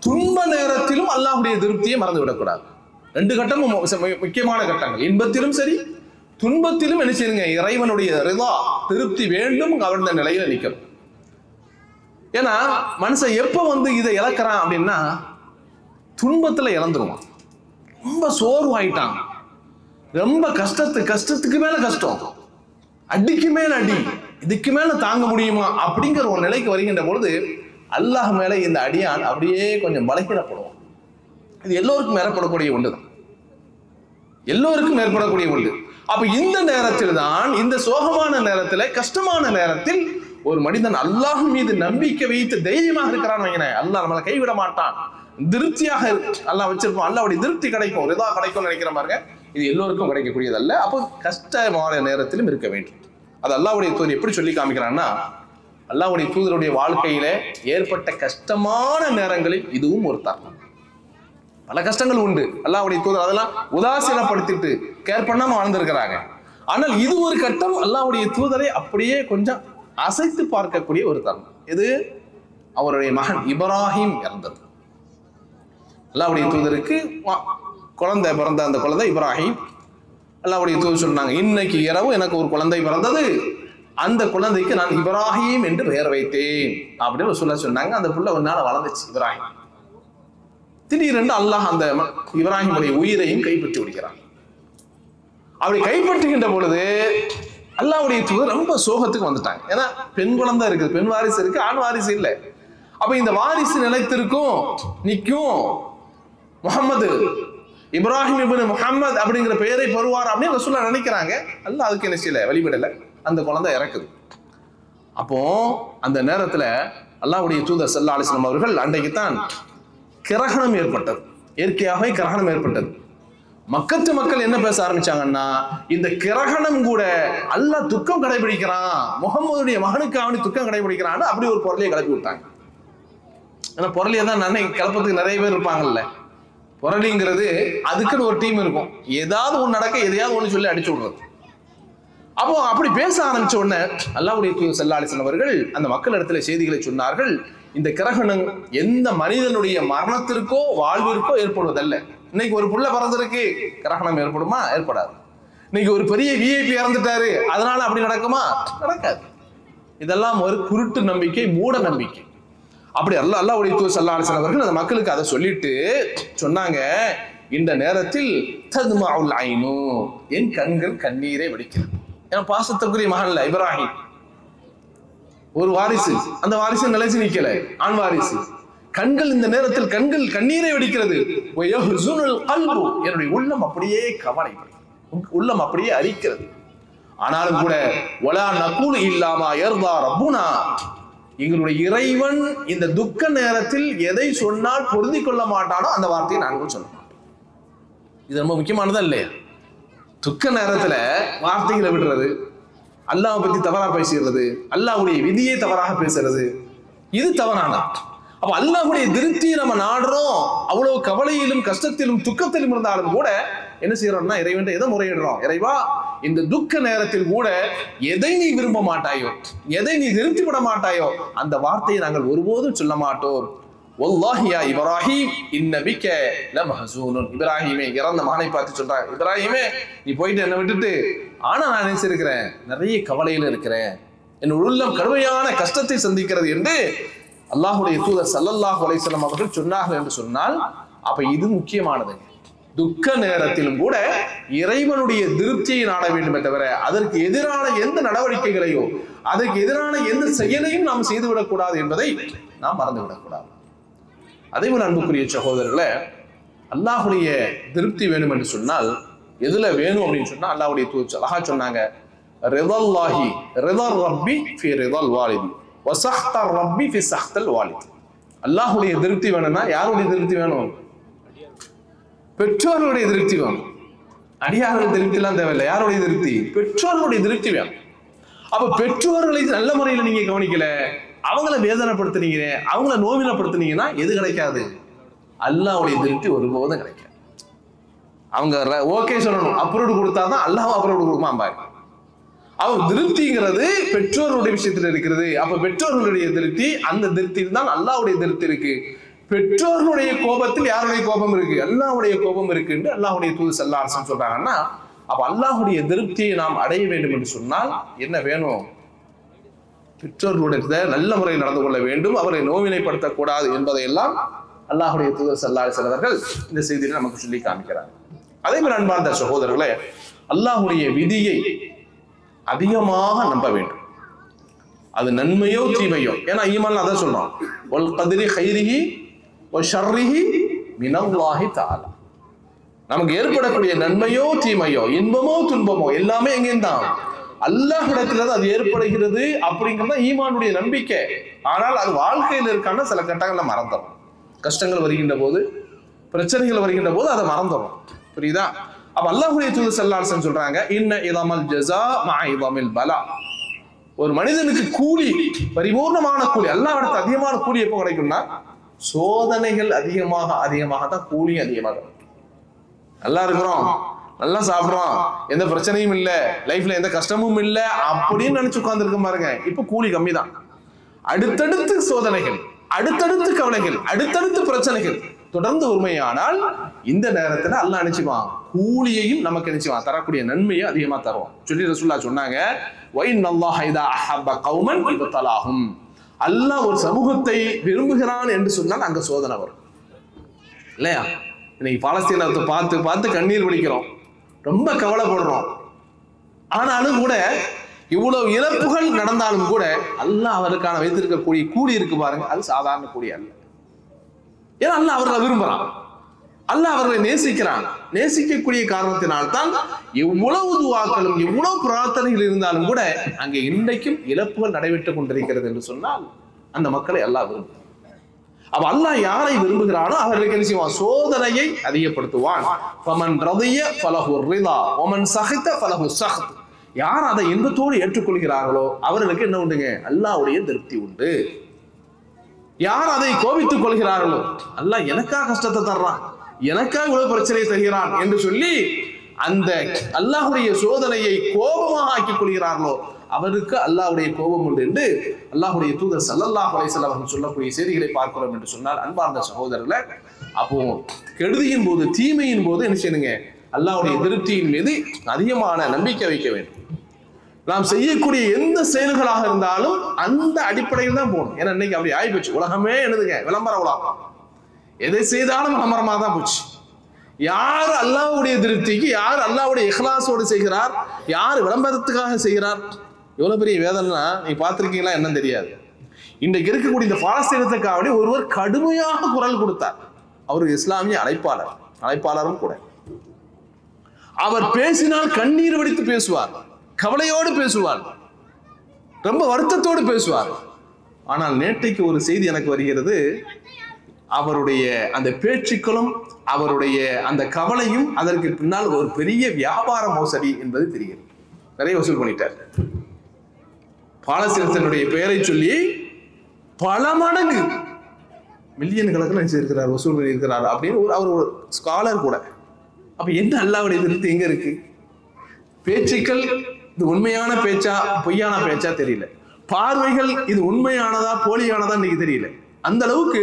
S1: துன்ப நேரத்திலும் அல்லாஹ்வுடைய திருப்தியை மறந்து விடக்கூடாது. ரெண்டு கட்டமும் முக்கியமான கட்டங்கள். இன்பத்திலும் சரி, துன்பத்திலும் என்ன செய்யுங்க, இறைவனுடைய ரிதா, திருப்தி வேண்டும் கவர்ந்த நிலையில நிற்கணும். ஏன்னா மனுஷன் எப்ப வந்து இதை இழக்கிறான் அப்படின்னா துன்பத்துல இழந்துருவான். ரொம்ப சோர்வாயிட்டான், ரொம்ப கஷ்டத்துக்கு மேல கஷ்டம், அடிக்கு மேல அடி, இதுக்கு மேல தாங்க முடியுமா அப்படிங்கிற ஒரு நிலைக்கு வருகின்ற பொழுது அல்லாஹ் மேல இந்த அடியான் அப்படியே கொஞ்சம் பலகீனப்படுவான். இது எல்லோருக்கும் ஏற்படக்கூடிய ஒன்றுதான், எல்லோருக்கும் ஏற்படக்கூடிய ஒன்று. அப்ப இந்த நேரத்தில் தான், இந்த சோகமான நேரத்தில், கஷ்டமான நேரத்தில் ஒரு மனிதன் அல்லாஹ் மீது நம்பிக்கை வைத்து தைரியமாக இருக்கிறான் வைங்க, அல்லாஹ் நம்மளை கைவிட மாட்டான், திருப்தியாக அல்லாஹ் வச்சிருப்பான், அல்லாஹ்வுடைய திருப்தி கிடைக்கும், ரிதா கிடைக்கும் நினைக்கிற பாருங்க, இது எல்லோருக்கும் கிடைக்கக்கூடியது அல்ல. அப்போ கஷ்டமான நேரத்திலும் இருக்க வேண்டும். அது அல்லாஹ்வுடைய தூதர் எப்படி சொல்லி காமிக்கிறான்னா, அல்லாஹ்வுடைய தூதருடைய வாழ்க்கையில ஏற்பட்ட கஷ்டமான நேரங்களில் இதுவும் ஒரு தருணம். பல கஷ்டங்கள் உண்டு, அல்லாஹ்வுடைய தூதர் அதெல்லாம் உதாசீனப்படுத்திட்டு கேர் பண்ணாம வாழ்ந்திருக்கிறாங்க. ஆனால் இது ஒரு கட்டம், அல்லாஹ்வுடைய தூதரை அப்படியே கொஞ்சம் அசைத்து பார்க்கக்கூடிய ஒரு தருணம். இது அவருடைய மகன் இப்ராஹிம் இறந்தது. அல்லாஹ்வுடைய தூதருக்கு குழந்தை பிறந்த அந்த குழந்தை இப்ராஹிம். அல்லாஹ்வுடைய தூதர் சொன்னாங்க, இன்னைக்கு இரவு எனக்கு ஒரு குழந்தை பிறந்தது, அந்த குழந்தைக்கு நான் இப்ராஹிம் என்று பெயர் வைத்தேன் அப்படின்னு சொன்னாங்க. அந்த புள்ள ஒரு நாள் வளர்ந்துச்சு இப்ராஹிம். திடீரென்று அல்லாஹ் அந்த இப்ராஹிமுடைய உயிரையும் கைப்பற்றி விடுகிறான். அப்படி கைப்பற்றுகின்ற பொழுது அல்லாஹ்வுடைய தூதர் ரொம்ப சோகத்துக்கு வந்துட்டாங்க. ஏன்னா பெண் குழந்தை இருக்குது, பெண் வாரிசு இருக்கு, ஆண் வாரிசு இல்லை. அப்ப இந்த வாரிசு நிலைத்திருக்கும், நிற்கும், முஹம்மது இப்ராஹிம் இப்னு முஹம்மது அப்படிங்கிற பெயரை பெறுவார் அப்படின்னு ரசூலுல்லாஹ் நினைக்கிறாங்க. அல்லாஹ் அதுக்கு என்ன செய்யல, வழிபடல. அந்த குழந்தை இறக்குது. அப்போ அந்த நேரத்துல அல்லாஹ்வுடைய தூதர் ஸல்லல்லாஹு அலைஹி வஸல்லம் அவர்கள் அன்றைக்கு தான் கிரகணம் ஏற்பட்டது. இயற்கையாகவே கிரகணம் ஏற்பட்டது. மக்கத்து மக்கள் என்ன பேச ஆரம்பிச்சாங்கன்னா, இந்த கிரகணம் கூட அல்லாஹ் துக்கம் கடைபிடிக்கிறான், முகம்மதுடைய மகனுக்கு அவனி துக்கம் கடைபிடிக்கிறான்னு அப்படி ஒரு பொருளையை கிளப்பி விட்டாங்க. ஏன்னா பொருளையை தான் நன்னை கிளப்பத்துக்கு நிறைய பேர் இருப்பாங்கல்ல. பொருளிங்கிறது அதுக்குன்னு ஒரு டீம் இருக்கும். ஏதாவது ஒன்று நடக்க எதையாவது ஒன்று சொல்லி அடிச்சு விடுறது. அப்போ அப்படி பேச ஆரம்பிச்ச உடனே அல்லாஹ்வுடைய தூதர் ஸல்லல்லாஹு அலைஹி வஸல்லம் அவர்கள் அந்த மக்கள் இடத்துல செய்திகளை சொன்னார்கள். இந்த கிரகணம் எந்த மனிதனுடைய மரணத்திற்கோ வாழ்விற்கோ ஏற்படுவதல்ல. இன்னைக்கு ஒரு புள்ள பிறந்திருக்கு, கிரகணம் ஏற்படுமா? ஏற்படாது. இன்னைக்கு ஒரு பெரிய விஐபி இறந்துட்டாரு, அதனால அப்படி நடக்குமா? நடக்காது. இதெல்லாம் ஒரு குருட்டு நம்பிக்கை, மூட நம்பிக்கை. அப்படி அல்லாஹ்வுடைய தூதர் ஸல்லல்லாஹு அலைஹி வஸல்லம் அவர்கள் அந்த மக்களுக்கு அதை சொல்லிட்டு சொன்னாங்க, இந்த நேரத்தில் தத்மஉல் ஐனு, என் கண்கள் கண்ணீரை வடிக்கிறது. ஏன்னா பாசத்துக்குரிய மகன்ல இப்ராஹிம் ஒரு வாரிசு, அந்த வாரிசு நிலைச்சு நிக்கல, ஆண் வாரிசு. கண்கள் இந்த நேரத்தில் கண்கள் கண்ணீரை வடிக்கிறது. என்னுடைய உள்ளம் அப்படியே கவலைப்படுது, உள்ளம் அப்படியே அரிக்கிறது. ஆனாலும் கூட வலா நகூலு இல்லாமா யர்தா ரப்புனா, எங்களுடைய இறைவன் இந்த துக்க நேரத்தில் எதை சொன்னால் பொருந்தி கொள்ள மாட்டானோ அந்த வார்த்தையை நாங்கள் சொல்ல மாட்டோம். இது ரொம்ப முக்கியமானதா இல்லையா? துக்க நேரத்துல வார்த்தைகளை விடுறது, அல்லாஹ்வை பத்தி தவறா பேசுகிறது, அல்லாஹ்வுடைய விதியை தவறாக பேசுறது, இது தவறான. அப்ப அல்லாஹ்வுடைய திருப்தியை நம்ம நாடுறோம். அவ்வளவு கவலையிலும் கஷ்டத்திலும் துக்கத்திலும் இருந்தாலும் கூட என்ன செய்யறோம்னா, இறைவன் எதை முறையிடுறோம்? இறைவா, இந்த துக்க நேரத்தில் கூட எதை நீ விரும்ப மாட்டாயோ, எதை நீ திருப்திப்பட மாட்டாயோ அந்த வார்த்தையை நாங்கள் ஒருபோதும் சொல்ல மாட்டோம். வல்லாஹி யா இப்ராஹிம் இன்னபிக லமஹசூனுன். இப்ராஹிமே, இறந்த மகனை பார்த்து சொல்றாங்க, இப்ராஹிமே நீ போயிட்டு என்ன விட்டுட்டு, ஆனா நான் நினைச்சிருக்கிறேன், நிறைய கவலையில இருக்கிறேன், என் உள்ளம் கடுமையான கஷ்டத்தை சந்திக்கிறது என்று அல்லாஹ்வுடைய தூதர் ஸல்லல்லாஹு அலைஹி வஸல்லம் அவர்கள் சொன்னார்கள் என்று சொன்னால், அப்ப இது முக்கியமானது. துக்க நேரத்திலும் கூட இறைவனுடைய திருப்தியை நாட வேண்டுமே தவிர அதற்கு எதிரான எந்த நடவடிக்கைகளையோ அதற்கு எதிரான எந்த செயலையும் நாம் செய்துவிடக்கூடாது என்பதை நாம் மறந்துவிடக்கூடாது. அதே போல அன்புக்குரிய சகோதரர்களே, அல்லாஹ்வுடைய திருப்தி வேணும் என்று சொன்னால் எதுல வேணும் அப்படின்னு சொன்னா, அல்லாஹ்வுடைய தூதர் அழகா சொன்னாங்க, ரிதல்லாஹி ரிதர் ரப்பி ஃபி ரிதல் வாலிதி வ சஹ்தர் ரப்பி ஃபி சஹ்தல் வாலிதி. அல்லாஹ்வுடைய திருப்தி வேணும்னா யாருடைய திருப்தி வேணும்? பெற்றோர்களுடைய திருப்தி வேணும். அடியார்கள் திருப்தி எல்லாம் தேவையில்லை. யாருடைய திருப்தி? பெற்றோர்களுடைய திருப்தி வேணும். அப்ப பெற்றோர்களை நல்ல முறையில் நீங்க கவனிக்கல, அவங்கள வேதனைப்படுத்துனீங்க, அவங்கள நோவினப்படுத்துனீங்கன்னா எது கிடைக்காது? அல்லாஹ்வுடைய திருப்தி ஒருபோதும் கிடைக்காது. அவங்க ஓகே சொல்லணும், அப்ரூவ்டு கொடுத்தாதான் அல்லாஹ் அப்ரூவ்டு கொடுக்குமா பாரு. அவன் திருப்திங்கிறது பெற்றோருடைய விஷயத்துல இருக்கிறது. அப்ப பெற்றோர்களுடைய திருப்தி, அந்த திருப்தியில் தான் அல்லாஹ்வுடைய திருப்தி இருக்கு. பெற்றோர்களுடைய கோபத்தில் யாருடைய கோபம் இருக்கு? அல்லாஹ்வுடைய கோபம் இருக்கு என்று அல்லாஹ்வுடைய தூதர் ஸல்லல்லாஹு அலைஹி வஸல்லம் சொல்றாங்கன்னா, அப்ப அல்லாஹ்வுடைய திருப்தியை நாம் அடைய வேண்டும் என்று சொன்னால் என்ன வேணும்? பெற்றோர்களுடைய நல்ல முறையில் நடந்து கொள்ள வேண்டும், அவரை நோவினைப்படுத்தக்கூடாது என்பதையெல்லாம் அல்லாஹ்வுடைய தூதர் ஸல்லல்லாஹு அலைஹி வஸல்லம் அவர்கள் இந்த செய்தியை நமக்கு சொல்லி காமிக்கிறார். அதே போல அன்பார்ந்த சகோதரர்களே, அல்லாஹ்வுடைய விதியை அதிகமாக நம்ப வேண்டும். அது நன்மையோ தீமையோ, ஏன்னா ஈமான்ல அதான் சொல்றோம், வல் கத்ரி கைரிஹி வ ஷர்ரிஹி மினல்லாஹி தஆலா. நமக்கு ஏற்படக்கூடிய நன்மையோ தீமையோ, இன்பமோ துன்பமோ எல்லாமே எங்கேந்தான்? அல்லாஹ்விடத்துல அது ஏற்படுகிறது. அப்படிங்கிறத ஈமானுடைய நம்பிக்கை. ஆனால் அது வாழ்க்கையில் இருக்கான சில கட்டங்களை மறந்துடும். கஷ்டங்கள் வருகின்ற போது, பிரச்சனைகள் வருகின்ற போது அதை மறந்துடும். புரியுதா? அப்ப அல்லாஹ்வுடைய தூதர் ஸல்லல்லாஹு அலைஹி வஸல்லம் சொல்றாங்க, இன்ன இதமல் ஜஸா மஅ இதமில் பலா. ஒரு மனிதனுக்கு கூலி, பரிபூர்ணமான கூலி, அல்லாஹ்விடத்துல அதிகமான கூலி எப்போ கிடைக்கும்னா, சோதனைகள் அதிகமாக தான் கூலி அதிகமாக. நல்லா இருக்கிறோம், நல்லா சாப்பிடுறோம், எந்த பிரச்சனையும் இல்லை, லைஃப்ல எந்த கஷ்டமும் இல்லை அப்படின்னு நினைச்சு உட்கார்ந்து இருக்க பாருங்க, இப்ப கூலி கம்மி தான். அடுத்தடுத்து சோதனைகள், அடுத்தடுத்து கவலைகள், அடுத்தடுத்து பிரச்சனைகள் தொடர்ந்து உண்மையானால் இந்த நேரத்துல அல்லாஹ் நினைச்சுவான், கூலியையும் நமக்கு நினைச்சுவான், தரக்கூடிய நன்மையை அதிகமா தருவான். சொல்லி ரசூலுல்லாஹ் சொன்னாங்க, வஇன்னல்லாஹ இதா அஹப்ப கௌமன் இப்தலாஹும். அல்லாஹ் ஒரு சமூகத்தை விரும்புகிறான் என்று சொன்னால் அங்க சோதனை வரும் இல்லையா? இன்னைக்கு பாலஸ்தீனத்தை பார்த்து பார்த்து கண்ணீர் வடிக்கிறோம், ரொம்ப கவலைப்படுறோம். ஆனாலும் கூட இவ்வளவு இழப்புகள் நடந்தாலும் கூட அல்லாஹ் அவருக்கான வைத்திருக்கக்கூடிய கூலி இருக்கு பாருங்க, அது சாதாரண கூலி அல்ல. ஏன்னா அல்லாஹ் அவர்களை விரும்புறான். அல்லாஹ் அவர்களை நேசிக்கிறான். நேசிக்கக்கூடிய காரணத்தினால்தான் எவ்வளவு துவாக்களும் எவ்வளவு பிரார்த்தனைகள் இருந்தாலும் கூட அங்கே இன்றைக்கும் இழப்புகள் நடைபெற்றுக் கொண்டிருக்கிறது என்று சொன்னால் அந்த மக்களை அல்லாஹ் விரும்புகிறான். அப்ப அல்லாஹ் யாரை விரும்புகிறானோ அவர்களுக்கு என்ன செய்வான்? சோதனையை அதிகப்படுத்துவான். ஃபமன் ரதிய ஃபலஹு ரிதா வமன் சஹித ஃபலஹு ஸஹத். யார் அதை இன்பத்தோடு ஏற்றுக்கொள்கிறார்களோ அவர்களுக்கு என்ன உண்டுங்க? அல்லாஹ்வுடைய திருப்தி உண்டு. யார் அதை கோபித்துக் கொள்கிறார்களோ, அல்லாஹ் எனக்காக கஷ்டத்தை தர்றான், எனக்காக இவ்வளவு பிரச்சனையை தருகிறான் என்று சொல்லி அந்த அல்லாஹ்வுடைய சோதனையை கோபமாக ஆக்கிக் கொள்கிறார்களோ அவருக்கு அல்லாஹ்வுடைய கோபம் உண்டு என்று அல்லாஹ்வுடைய தூதர் ஸல்லல்லாஹு அலைஹி வஸல்லம் அவர்கள் சொல்லக்கூடிய செய்திகளை பார்க்கிறோம் என்று சொன்னால், அன்பார்ந்த சகோதரர்களே, அப்போ கெடுதியின் போது, தீமையின் போது என்ன செய்யணுங்க? அல்லாஹ்வுடைய திருப்தியின் மீது அதிகமான நம்பிக்கை வைக்க வேண்டும். நாம் செய்யக்கூடிய எந்த செயல்களாக இருந்தாலும் அந்த அடிப்படையில் தான் போகணும். ஏன்னா இன்னைக்கு அப்படி ஆயிப்போச்சு. உலகமே என்னதுங்க? விளம்பர உலகம். எதை செய்தாலும் விளம்பரமாக தான் போச்சு. யார் அல்லாஹ்வுடைய திருப்திக்கு, யார் அல்லாஹ்வுடைய இஹ்லாஸோடு செய்கிறார், யார் விளம்பரத்துக்காக செய்கிறார்? எவ்வளவு பெரிய வேதனைனா நீ பார்த்திருக்கீங்களா என்னன்னு தெரியாது. இன்றைக்கு இருக்கக்கூடிய இந்த பாலஸ்தீனத்துக்காக ஒருவர் கடுமையாக குரல் கொடுத்தார். அவர் இஸ்லாமிய அழைப்பாளரும் கூட. அவர் பேசினால் கண்ணீர் வடித்து பேசுவார், கவலையோடு பேசுவார், ரொம்ப வருத்தத்தோடு பேசுவார். ஆனால் நேற்றைக்கு ஒரு செய்தி எனக்கு வருகிறது. அவருடைய அந்த பேச்சுக்களும் அவருடைய அந்த கவலையும் அதற்கு பின்னால் ஒரு பெரிய வியாபார மோசடி என்பது தெரிகிறது. நிறைய வசூல் பண்ணிட்டார். பாலஸ்தீனத்தினுடைய பெயரை சொல்லி பல மடங்கு மில்லியன் கணக்கில் இருக்கிறார், வசூல் பண்ணி இருக்கிறார் அப்படின்னு அவர் ஒரு ஸ்காலர் கூட. அப்ப என்ன அல்லாஹ்வுடைய திருப்தி எங்க இருக்கு? பேச்சுக்கள் இது உண்மையான பேச்சா பொய்யான பேச்சா தெரியல. பார்வைகள் இது உண்மையானதா போலியானதா இன்னைக்கு தெரியல. அந்த அளவுக்கு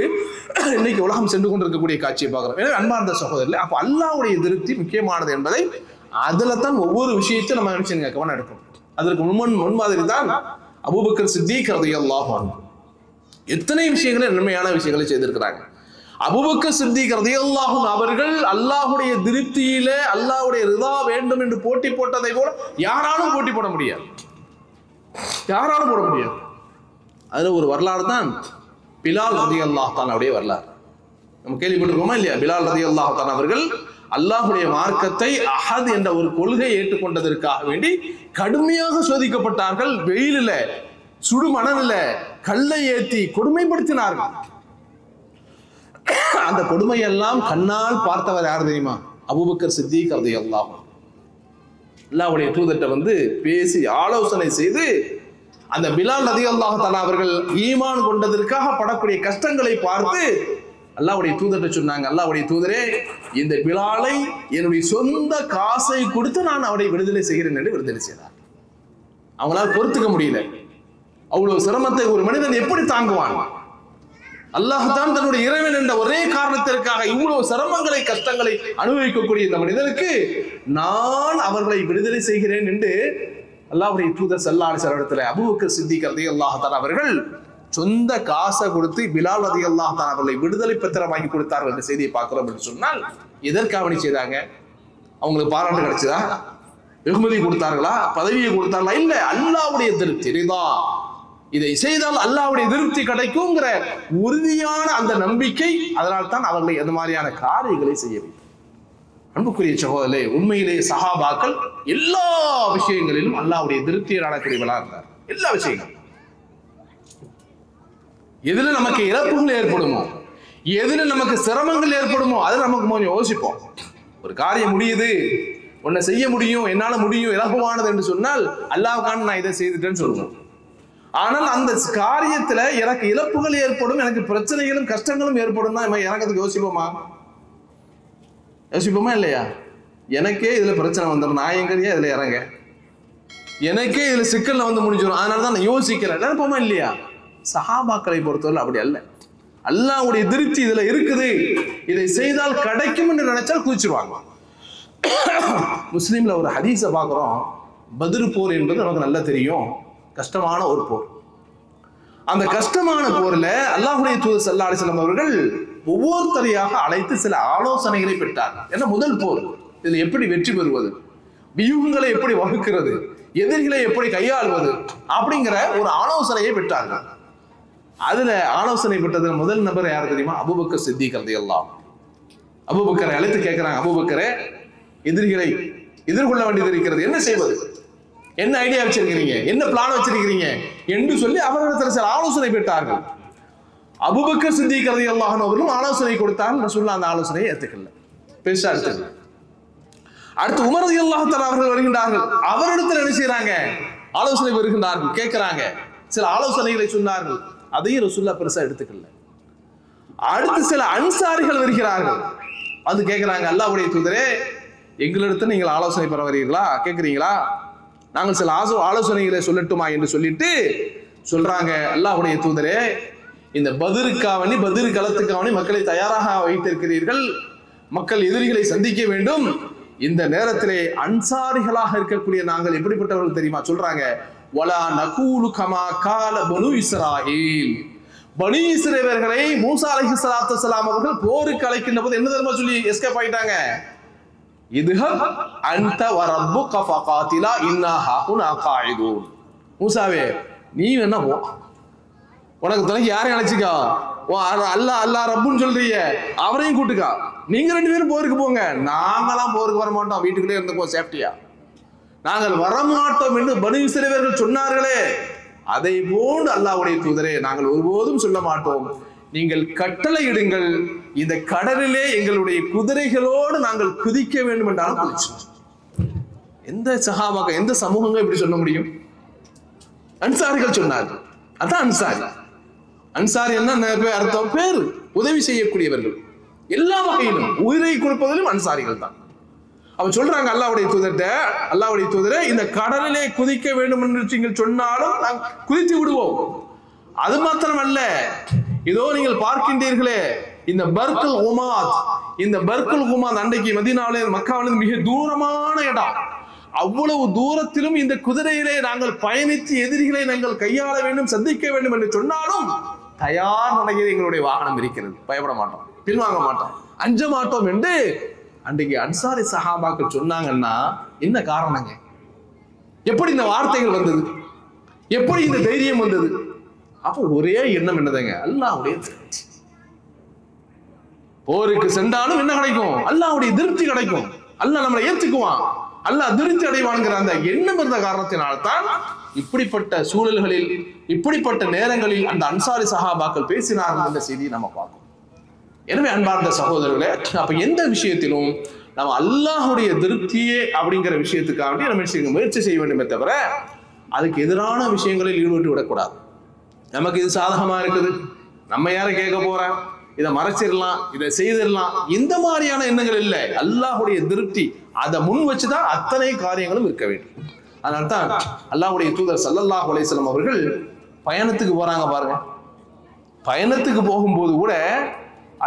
S1: இன்னைக்கு உலகம் சென்று கொண்டிருக்கக்கூடிய காட்சியை பார்க்கிறோம். எனவே அன்பார்ந்த சகோதரர்களே, அப்ப அல்லாஹ்வுடைய திருப்தி முக்கியமானது என்பதை அதுல தான் ஒவ்வொரு விஷயத்தையும் நம்ம நினைச்சுங்க கவனம் எடுக்கணும். அதற்கு முன்மாதிரி தான் அபூபக்கர் சித்தீக் ரலியல்லாஹு அன்ஹு. எத்தனை விஷயங்களை நன்மையான விஷயங்களை செய்திருக்கிறாங்க. அபூபக்கர் சித்தீக் ரலியல்லாஹு அன்ஹு அவர்கள் அல்லாஹ்வுடைய திருப்தியில அல்லாஹ்வுடைய ரிதா வேண்டும் என்று போட்டி போட்டதை போல யாராலும் போட்டி போட முடியாது. யாராலும் போட முடியாது. அதுல ஒரு வரலாறு தான் பிலால் ரலியல்லாஹு தஆலாவுடைய வரலாறு. நம்ம கேள்விப்பட்டிருக்கோமா இல்லையா? பிலால் ரலியல்லாஹு தஆலா அவர்கள் அல்லாஹ்வுடைய மார்க்கத்தை அஹத் என்ற ஒரு கொள்கையை ஏற்றுக்கொண்டதற்காக வேண்டி கடுமையாக சோதிக்கப்பட்டார்கள். வெயிலில், சுடுமணலில் கல்லை ஏற்றி கொடுமைப்படுத்தினார்கள். அந்த கொடுமையெல்லாம் கண்ணால் பார்த்தவர் யார் தெரியுமா? அபூபக்கர் சித்தீக் ரலியல்லாஹு அன்ஹு. அல்லாஹ்வுடைய தூதர்ட்ட பேசி ஆலோசனை செய்து அந்த பிலால் ரலியல்லாஹு தஆலா அவர்கள் ஈமான் கொண்டதற்காக படக்கூடிய கஷ்டங்களை பார்த்து அல்லாஹ்வுடைய தூதர்ட்ட சொன்னாங்க, அல்லாஹ்வுடைய தூதரே, இந்த பிலாலை என்னுடைய சொந்த காசை கொடுத்து நான் அவரை விடுதலை செய்கிறேன் என்று விடுதலை செய்தார். அவங்களால பொறுத்துக்க முடியல. அவ்வளவு சிரமத்தை ஒரு மனிதன் எப்படி தாங்குவான்? அல்லாஹ் தான் தன்னுடைய இறைவன் என்ற ஒரே காரணத்திற்காக இவ்வளவு சிரமங்களை கஷ்டங்களை அனுபவிக்கக்கூடிய இந்த மனிதனுக்கு நான் அவர்களை விடுதலை செய்கிறேன் என்று அல்லாஹ்வுடைய தூதர் ஸல்லல்லாஹு அலைஹி வஸல்லம் அபூபக்கர் சித்தீக் ரலியல்லாஹு தஆலா அவர்கள் சொந்த காசை கொடுத்து பிலால் ரலியல்லாஹு தஆலா அவர்களை விடுதலை பத்திரம் வாங்கி கொடுத்தார்கள் என்ற செய்தியை பார்க்கிறோம் என்று சொன்னால், எதற்காக செய்தாங்க? அவங்களுக்கு பாராட்டு கிடைச்சதா? வெகுமதி கொடுத்தார்களா? பதவியை கொடுத்தார்களா? இல்ல, அல்லாஹ்வுடைய திருப்தி, ரிதா. இதை செய்தால் அல்லாஹ்வுடைய திருப்தி கிடைக்குங்கிற உறுதியான அந்த நம்பிக்கை, அதனால் தான் அவர்களை அந்த மாதிரியான காரியங்களை செய்ய வேண்டும். அன்புக்குரிய சகோதரர்களே, உண்மையிலேயே சஹாபாக்கள் எல்லா விஷயங்களிலும் அல்லாஹ்வுடைய திருப்தியை நாடக்கூடியவர்களா இருந்தார். எல்லா விஷயங்களும். எதுல நமக்கு இழப்புகள் ஏற்படுமோ, எதுல நமக்கு சிரமங்கள் ஏற்படுமோ அதை நமக்கு கொஞ்சம் யோசிப்போம். ஒரு காரியம் முடியுது, உன்னை செய்ய முடியும், என்னால முடியும், இலகுவானது என்று சொன்னால் அல்லாஹ்வுக்காக நான் இதை செய்துட்டேன்னு சொல்லுவோம். ஆனால் அந்த காரியத்துல எனக்கு இழப்புகள் ஏற்படும், எனக்கு பிரச்சனைகளும் கஷ்டங்களும் ஏற்படும் தான் எனக்கு அதுக்கு யோசிப்போமா இல்லையா? எனக்கே இதுல பிரச்சனை வந்துடும், நான் எங்கேயா இதுல இறங்க, எனக்கே இதுல சிக்கல்ல முடிஞ்சிடும், அதனால தான் நான் யோசிக்கிறேன், நினைப்போமா இல்லையா? சஹாபாக்களை பொறுத்தவரை அப்படி அல்ல. அல்லாஹ்வுடைய திருப்தி இதுல இருக்குது, இதை செய்தால் கிடைக்கும் என்று நினைச்சால் குதிச்சிருவாங்க. முஸ்லீம்ல ஒரு ஹதீஸை பார்க்கிறோம். பத்ர் போர் என்பது நமக்கு நல்லா தெரியும், கஷ்டமான ஒரு போர். அந்த கஷ்டமான போர்ல அல்லாஹ்வுடைய தூதர் ஸல்லல்லாஹு அலைஹி வஸல்லம் அவர்கள் ஒவ்வொருத்தரையாக அழைத்து சில ஆலோசனைகளை பெற்றார். என்ன முதல் போர், இதுல எப்படி வெற்றி பெறுவது, வியூகங்களை எப்படி வகுக்கிறது, எதிரிகளை எப்படி கையாளுவது அப்படிங்கிற ஒரு ஆலோசனையை பெற்றார்கள். அதுல ஆலோசனை பெற்றது முதல் நபர் யார் தெரியுமா? அபூபக்கர் சித்தீக் ரலியல்லாஹு. அபூபக்கரை அழைத்து கேட்கிறாங்க, அபூபக்கரே, எதிரிகளை எதிர்கொள்ள வேண்டியது இருக்கிறது, என்ன செய்வது, என்ன ஐடியா வச்சிருக்கிறீங்க, என்ன பிளான் வச்சிருக்கிறீங்க என்று சொல்லி அவர்களிடத்தில் சில ஆலோசனை பெற்றார்கள். அபூபக்கர் சித்திக் ரலியல்லாஹு அன்ஹு அவர்களும் ஆலோசனை கொடுத்தார்கள். ரசூலுல்லாஹ் அந்த ஆலோசனையை ஏற்றுக்கல, பெருசா எடுத்துக்கல. அடுத்து உமர் ரலியல்லாஹு தஆலா அவர்கள் வருகின்றார்கள். அவரிடத்தில் என்ன செய்யறாங்க, ஆலோசனை வருகின்றார்கள், கேட்கிறாங்க, சில ஆலோசனைகளை சொன்னார்கள். அதையும் ரசூலுல்லாஹ் பெருசா எடுத்துக்கல. அடுத்து சில அன்சாரிகள் வருகிறார்கள், அது கேட்கிறாங்க, அல்லாஹ்வுடைய தூதரே, எங்களிடத்தில் நீங்கள் ஆலோசனை பெற வருகிறீர்களா, கேட்கிறீங்களா, நாங்கள் சில ஆலோசனைகளை சொல்லட்டுமா என்று சொல்லிட்டு சொல்றாங்க, அல்லாஹ்வுடைய தூதரே, இந்த பத்ருக்காவணி பத்ரு களத்துக்காவணி மக்களை தயாராக வைத்திருக்கிறீர்கள், மக்கள் எதிரிகளை சந்திக்க வேண்டும். இந்த நேரத்திலே அன்சாரிகளாக இருக்கக்கூடிய நாங்கள் எப்படிப்பட்டவர்கள் தெரியுமா சொல்றாங்க, வலா நகூலு கமா கால பனு இஸ்ராயீல், பனி இஸ்ரவேலர்களை மூசா அலைஹிஸ்ஸலாத்து வஸ்ஸலாம் அவர்கள் போருக்கு அழைக்கின்ற போது என்ன தெரியுமா சொல்லி எஸ்கேப் ஆயிட்டாங்க, இதுஹப் அன்த வ ரப்புக ஃபகாத்திலா இன்னா ஹாஹுனா காயிதூன். மூசாவே, நீ வேணா போ, உனக்கு துணைக்கு யாரையும் அழைச்சிக்கா, அல்லாஹ் அல்லாஹ் ரப்புன்னு சொல்றீங்க, அவரையும் கூட்டுக்கா, நீங்க 2 பேரும் போருக்கு போங்க, நாங்களாம் போருக்கு வர மாட்டோம், வீட்டுக்குள்ளே இருந்துக்கோ சேஃப்டியா, நாங்கள் வரமாட்டோம் என்று பனி இஸ்ரவேலர்கள் சொன்னார்களே, அதை போன்று அல்லாஹ்வுடைய தூதரே நாங்கள் ஒருபோதும் சொல்ல மாட்டோம், நீங்கள் கட்டளை இடுங்கள், இந்த கடலிலே எங்களுடைய குதிரைகளோடு நாங்கள் குதிக்க வேண்டும் என்றாலும் குதிச்சோம். எந்த சஹாபாக்கள், எந்த சமூகங்கள் இப்படி சொல்ல முடியும்? அன்சாரிகள் சொன்னார்கள். அதான் அன்சாரி. அன்சாரி என்ன அர்த்தம்? பேர் உதவி செய்யக்கூடியவர்கள், எல்லா வகையிலும் உயிரை கொடுப்பதிலும் அன்சாரிகள் தான். அவன் சொல்றாங்க அல்லாஹ்வுடைய தூதர்கிட்ட, அல்லாஹ்வுடைய தூதரே, இந்த கடலிலே குதிக்க வேண்டும் என்று நீங்கள் சொன்னாலும் நாங்கள் குதித்து விடுவோம். அது மாத்திரமல்ல, இதோ நீங்கள் பார்க்கின்றீர்களே இந்த பர்குல் உமாத், இந்த பர்குல் உமாத் அன்றைக்கு மதீனாவிலே மக்காவிலிருந்து மிக தூரமான இடம். அவ்வளவு தூரத்திலும் இந்த குதிரையிலே நாங்கள் பயணித்து எதிரிகளை நாங்கள் கையாள வேண்டும், சந்திக்க வேண்டும் என்று சொன்னாலும் தயார் நிலையில் எங்களுடைய வாகனம் இருக்கிறது, பயப்பட மாட்டோம், பின்வாங்க மாட்டோம், அஞ்ச மாட்டோம் என்று அன்றைக்கு அன்சாரி சஹாபாக்கள் சொன்னாங்கன்னா என்ன காரணங்க? எப்படி இந்த வார்த்தைகள் வந்தது? எப்படி இந்த தைரியம் வந்தது? அப்போ ஒரே எண்ணம் என்னதுங்க, அல்லாஹ்வுடைய திருப்தி. போருக்கு சென்றாலும் என்ன கிடைக்கும்? அல்லாஹ்வுடைய திருப்தி கிடைக்கும், அல்லாஹ் நம்மளை ஏற்றுக்குவான், அல்லாஹ் திருப்தி அடைவான்ங்கிற அந்த எண்ணம் இருந்த காரணத்தினால்தான் இப்படிப்பட்ட சூழல்களில், இப்படிப்பட்ட நேரங்களில் அந்த அன்சாரி சஹாபாக்கள் பேசினார்கள் என்ற செய்தியை நம்ம பார்க்கணும். எனவே அன்பார்ந்த சகோதரர்களே, அப்ப எந்த விஷயத்திலும் நம்ம அல்லாஹ்வுடைய திருப்தியே அப்படிங்கிற விஷயத்துக்காக நம்ம முயற்சி செய்ய வேண்டுமே தவிர அதுக்கு எதிரான விஷயங்களில் ஈடுபட்டு விடக்கூடாது. நமக்கு இது சாதகமா இருக்குது, நம்ம யாரை கேட்க போறோம், இதை மறைச்சிடலாம், இதை செய்திடலாம், இந்த மாதிரியான எண்ணங்கள் இல்லை. அல்லாஹ்வுடைய திருப்தி அதை முன் வச்சுதான் அத்தனை காரியங்களும் இருக்க வேண்டும். அதனால்தான் அல்லாஹ்வுடைய தூதர் ஸல்லல்லாஹு அலைஹி வஸல்லம் அவர்கள் பயணத்துக்கு போறாங்க பாருங்க. பயணத்துக்கு போகும்போது கூட